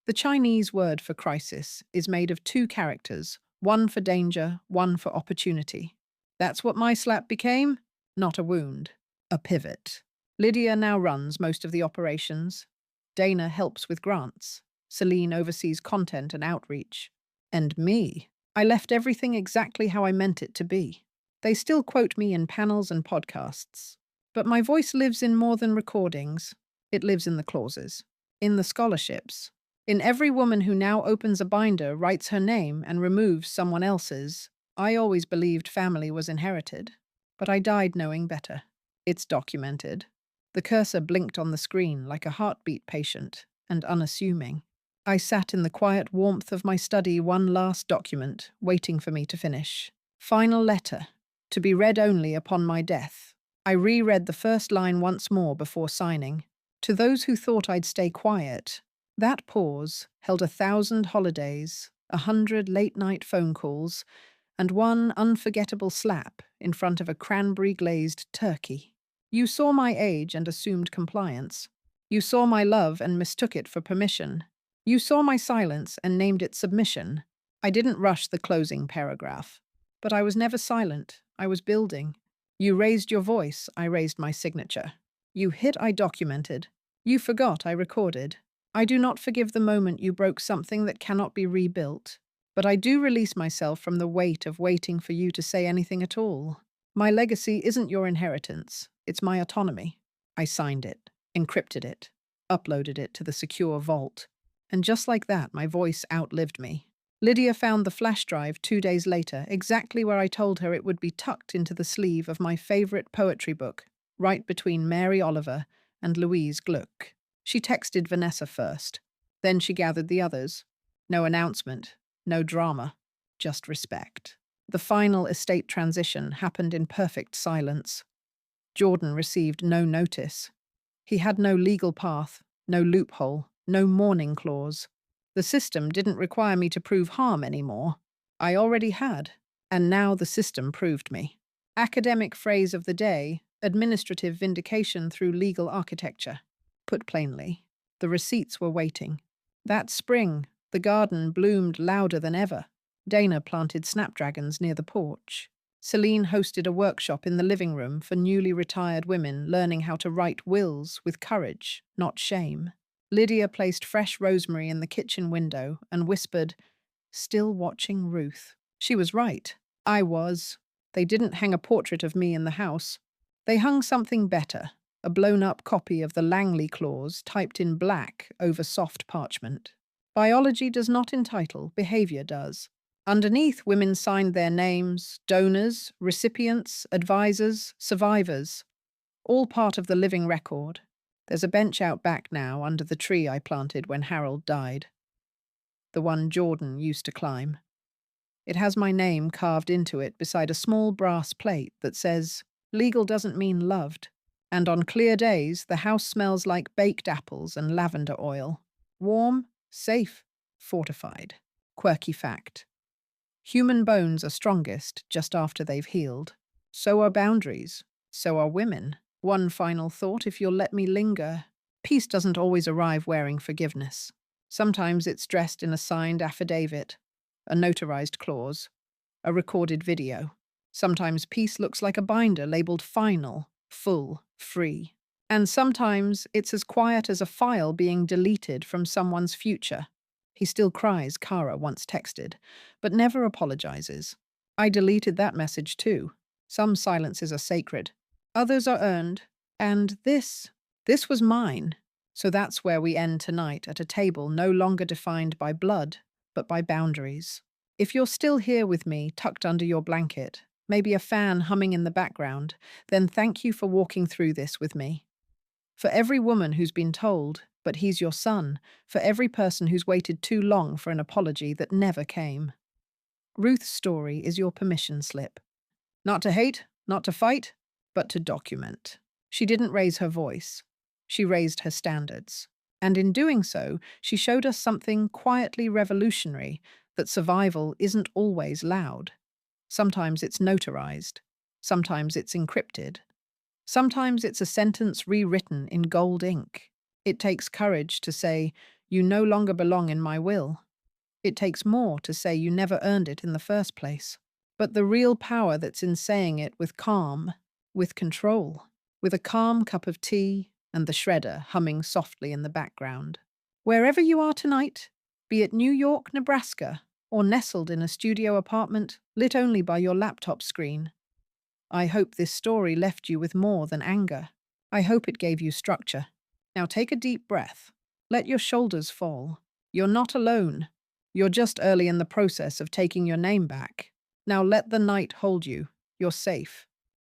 The Chinese word for crisis is made of 2 characters, one for danger, one for opportunity. That's what my slap became. Not a wound, a pivot. Lydia now runs most of the operations. Dana helps with grants. Celine oversees content and outreach. And me, I left everything exactly how I meant it to be. They still quote me in panels and podcasts. But my voice lives in more than recordings. It lives in the clauses, in the scholarships, in every woman who now opens a binder, writes her name, and removes someone else's. I always believed family was inherited, but I died knowing better. It's documented. The cursor blinked on the screen like a heartbeat patient and unassuming. I sat in the quiet warmth of my study, one last document, waiting for me to finish. Final letter, to be read only upon my death. I reread the first line once more before signing. To those who thought I'd stay quiet, that pause held 1,000 holidays, 100 late-night phone calls, and one unforgettable slap in front of a cranberry-glazed turkey. You saw my age and assumed compliance. You saw my love and mistook it for permission. You saw my silence and named it submission. I didn't rush the closing paragraph. But I was never silent. I was building. You raised your voice, I raised my signature. You hit, I documented. You forgot, I recorded. I do not forgive the moment you broke something that cannot be rebuilt. But I do release myself from the weight of waiting for you to say anything at all. My legacy isn't your inheritance. It's my autonomy. I signed it, encrypted it, uploaded it to the secure vault. And just like that, my voice outlived me. Lydia found the flash drive 2 days later, exactly where I told her it would be, tucked into the sleeve of my favorite poetry book, right between Mary Oliver and Louise Gluck. She texted Vanessa first. Then she gathered the others. No announcement, no drama, just respect. The final estate transition happened in perfect silence. Jordan received no notice. He had no legal path, no loophole, no mourning clause. The system didn't require me to prove harm anymore. I already had, and now the system proved me. Academic phrase of the day, administrative vindication through legal architecture. Put plainly, the receipts were waiting. That spring, the garden bloomed louder than ever. Dana planted snapdragons near the porch. Celine hosted a workshop in the living room for newly retired women learning how to write wills with courage, not shame. Lydia placed fresh rosemary in the kitchen window and whispered, "Still watching Ruth." She was right. I was. They didn't hang a portrait of me in the house. They hung something better, a blown-up copy of the Langley Clause typed in black over soft parchment. Biology does not entitle, behavior does. Underneath, women signed their names, donors, recipients, advisors, survivors, all part of the living record. There's a bench out back now under the tree I planted when Harold died. The one Jordan used to climb. It has my name carved into it beside a small brass plate that says, "Legal doesn't mean loved." And on clear days, the house smells like baked apples and lavender oil. Warm, safe, fortified. Quirky fact. Human bones are strongest just after they've healed. So are boundaries. So are women. One final thought, if you'll let me linger. Peace doesn't always arrive wearing forgiveness. Sometimes it's dressed in a signed affidavit, a notarized clause, a recorded video. Sometimes peace looks like a binder labeled final, full, free. And sometimes it's as quiet as a file being deleted from someone's future. He still cries, Kara once texted, but never apologizes. I deleted that message too. Some silences are sacred. Others are earned. And this was mine. So that's where we end tonight, at a table no longer defined by blood, but by boundaries. If you're still here with me, tucked under your blanket, maybe a fan humming in the background, then thank you for walking through this with me. For every woman who's been told, but he's your son, for every person who's waited too long for an apology that never came. Ruth's story is your permission slip. Not to hate, not to fight, but to document. She didn't raise her voice. She raised her standards. And in doing so, she showed us something quietly revolutionary, that survival isn't always loud. Sometimes it's notarized. Sometimes it's encrypted. Sometimes it's a sentence rewritten in gold ink. It takes courage to say, "You no longer belong in my will." It takes more to say you never earned it in the first place. But the real power that's in saying it with calm, with control, with a calm cup of tea and the shredder humming softly in the background. Wherever you are tonight, be it New York, Nebraska, or nestled in a studio apartment lit only by your laptop screen, I hope this story left you with more than anger. I hope it gave you structure. Now take a deep breath. Let your shoulders fall. You're not alone. You're just early in the process of taking your name back. Now let the night hold you. You're safe.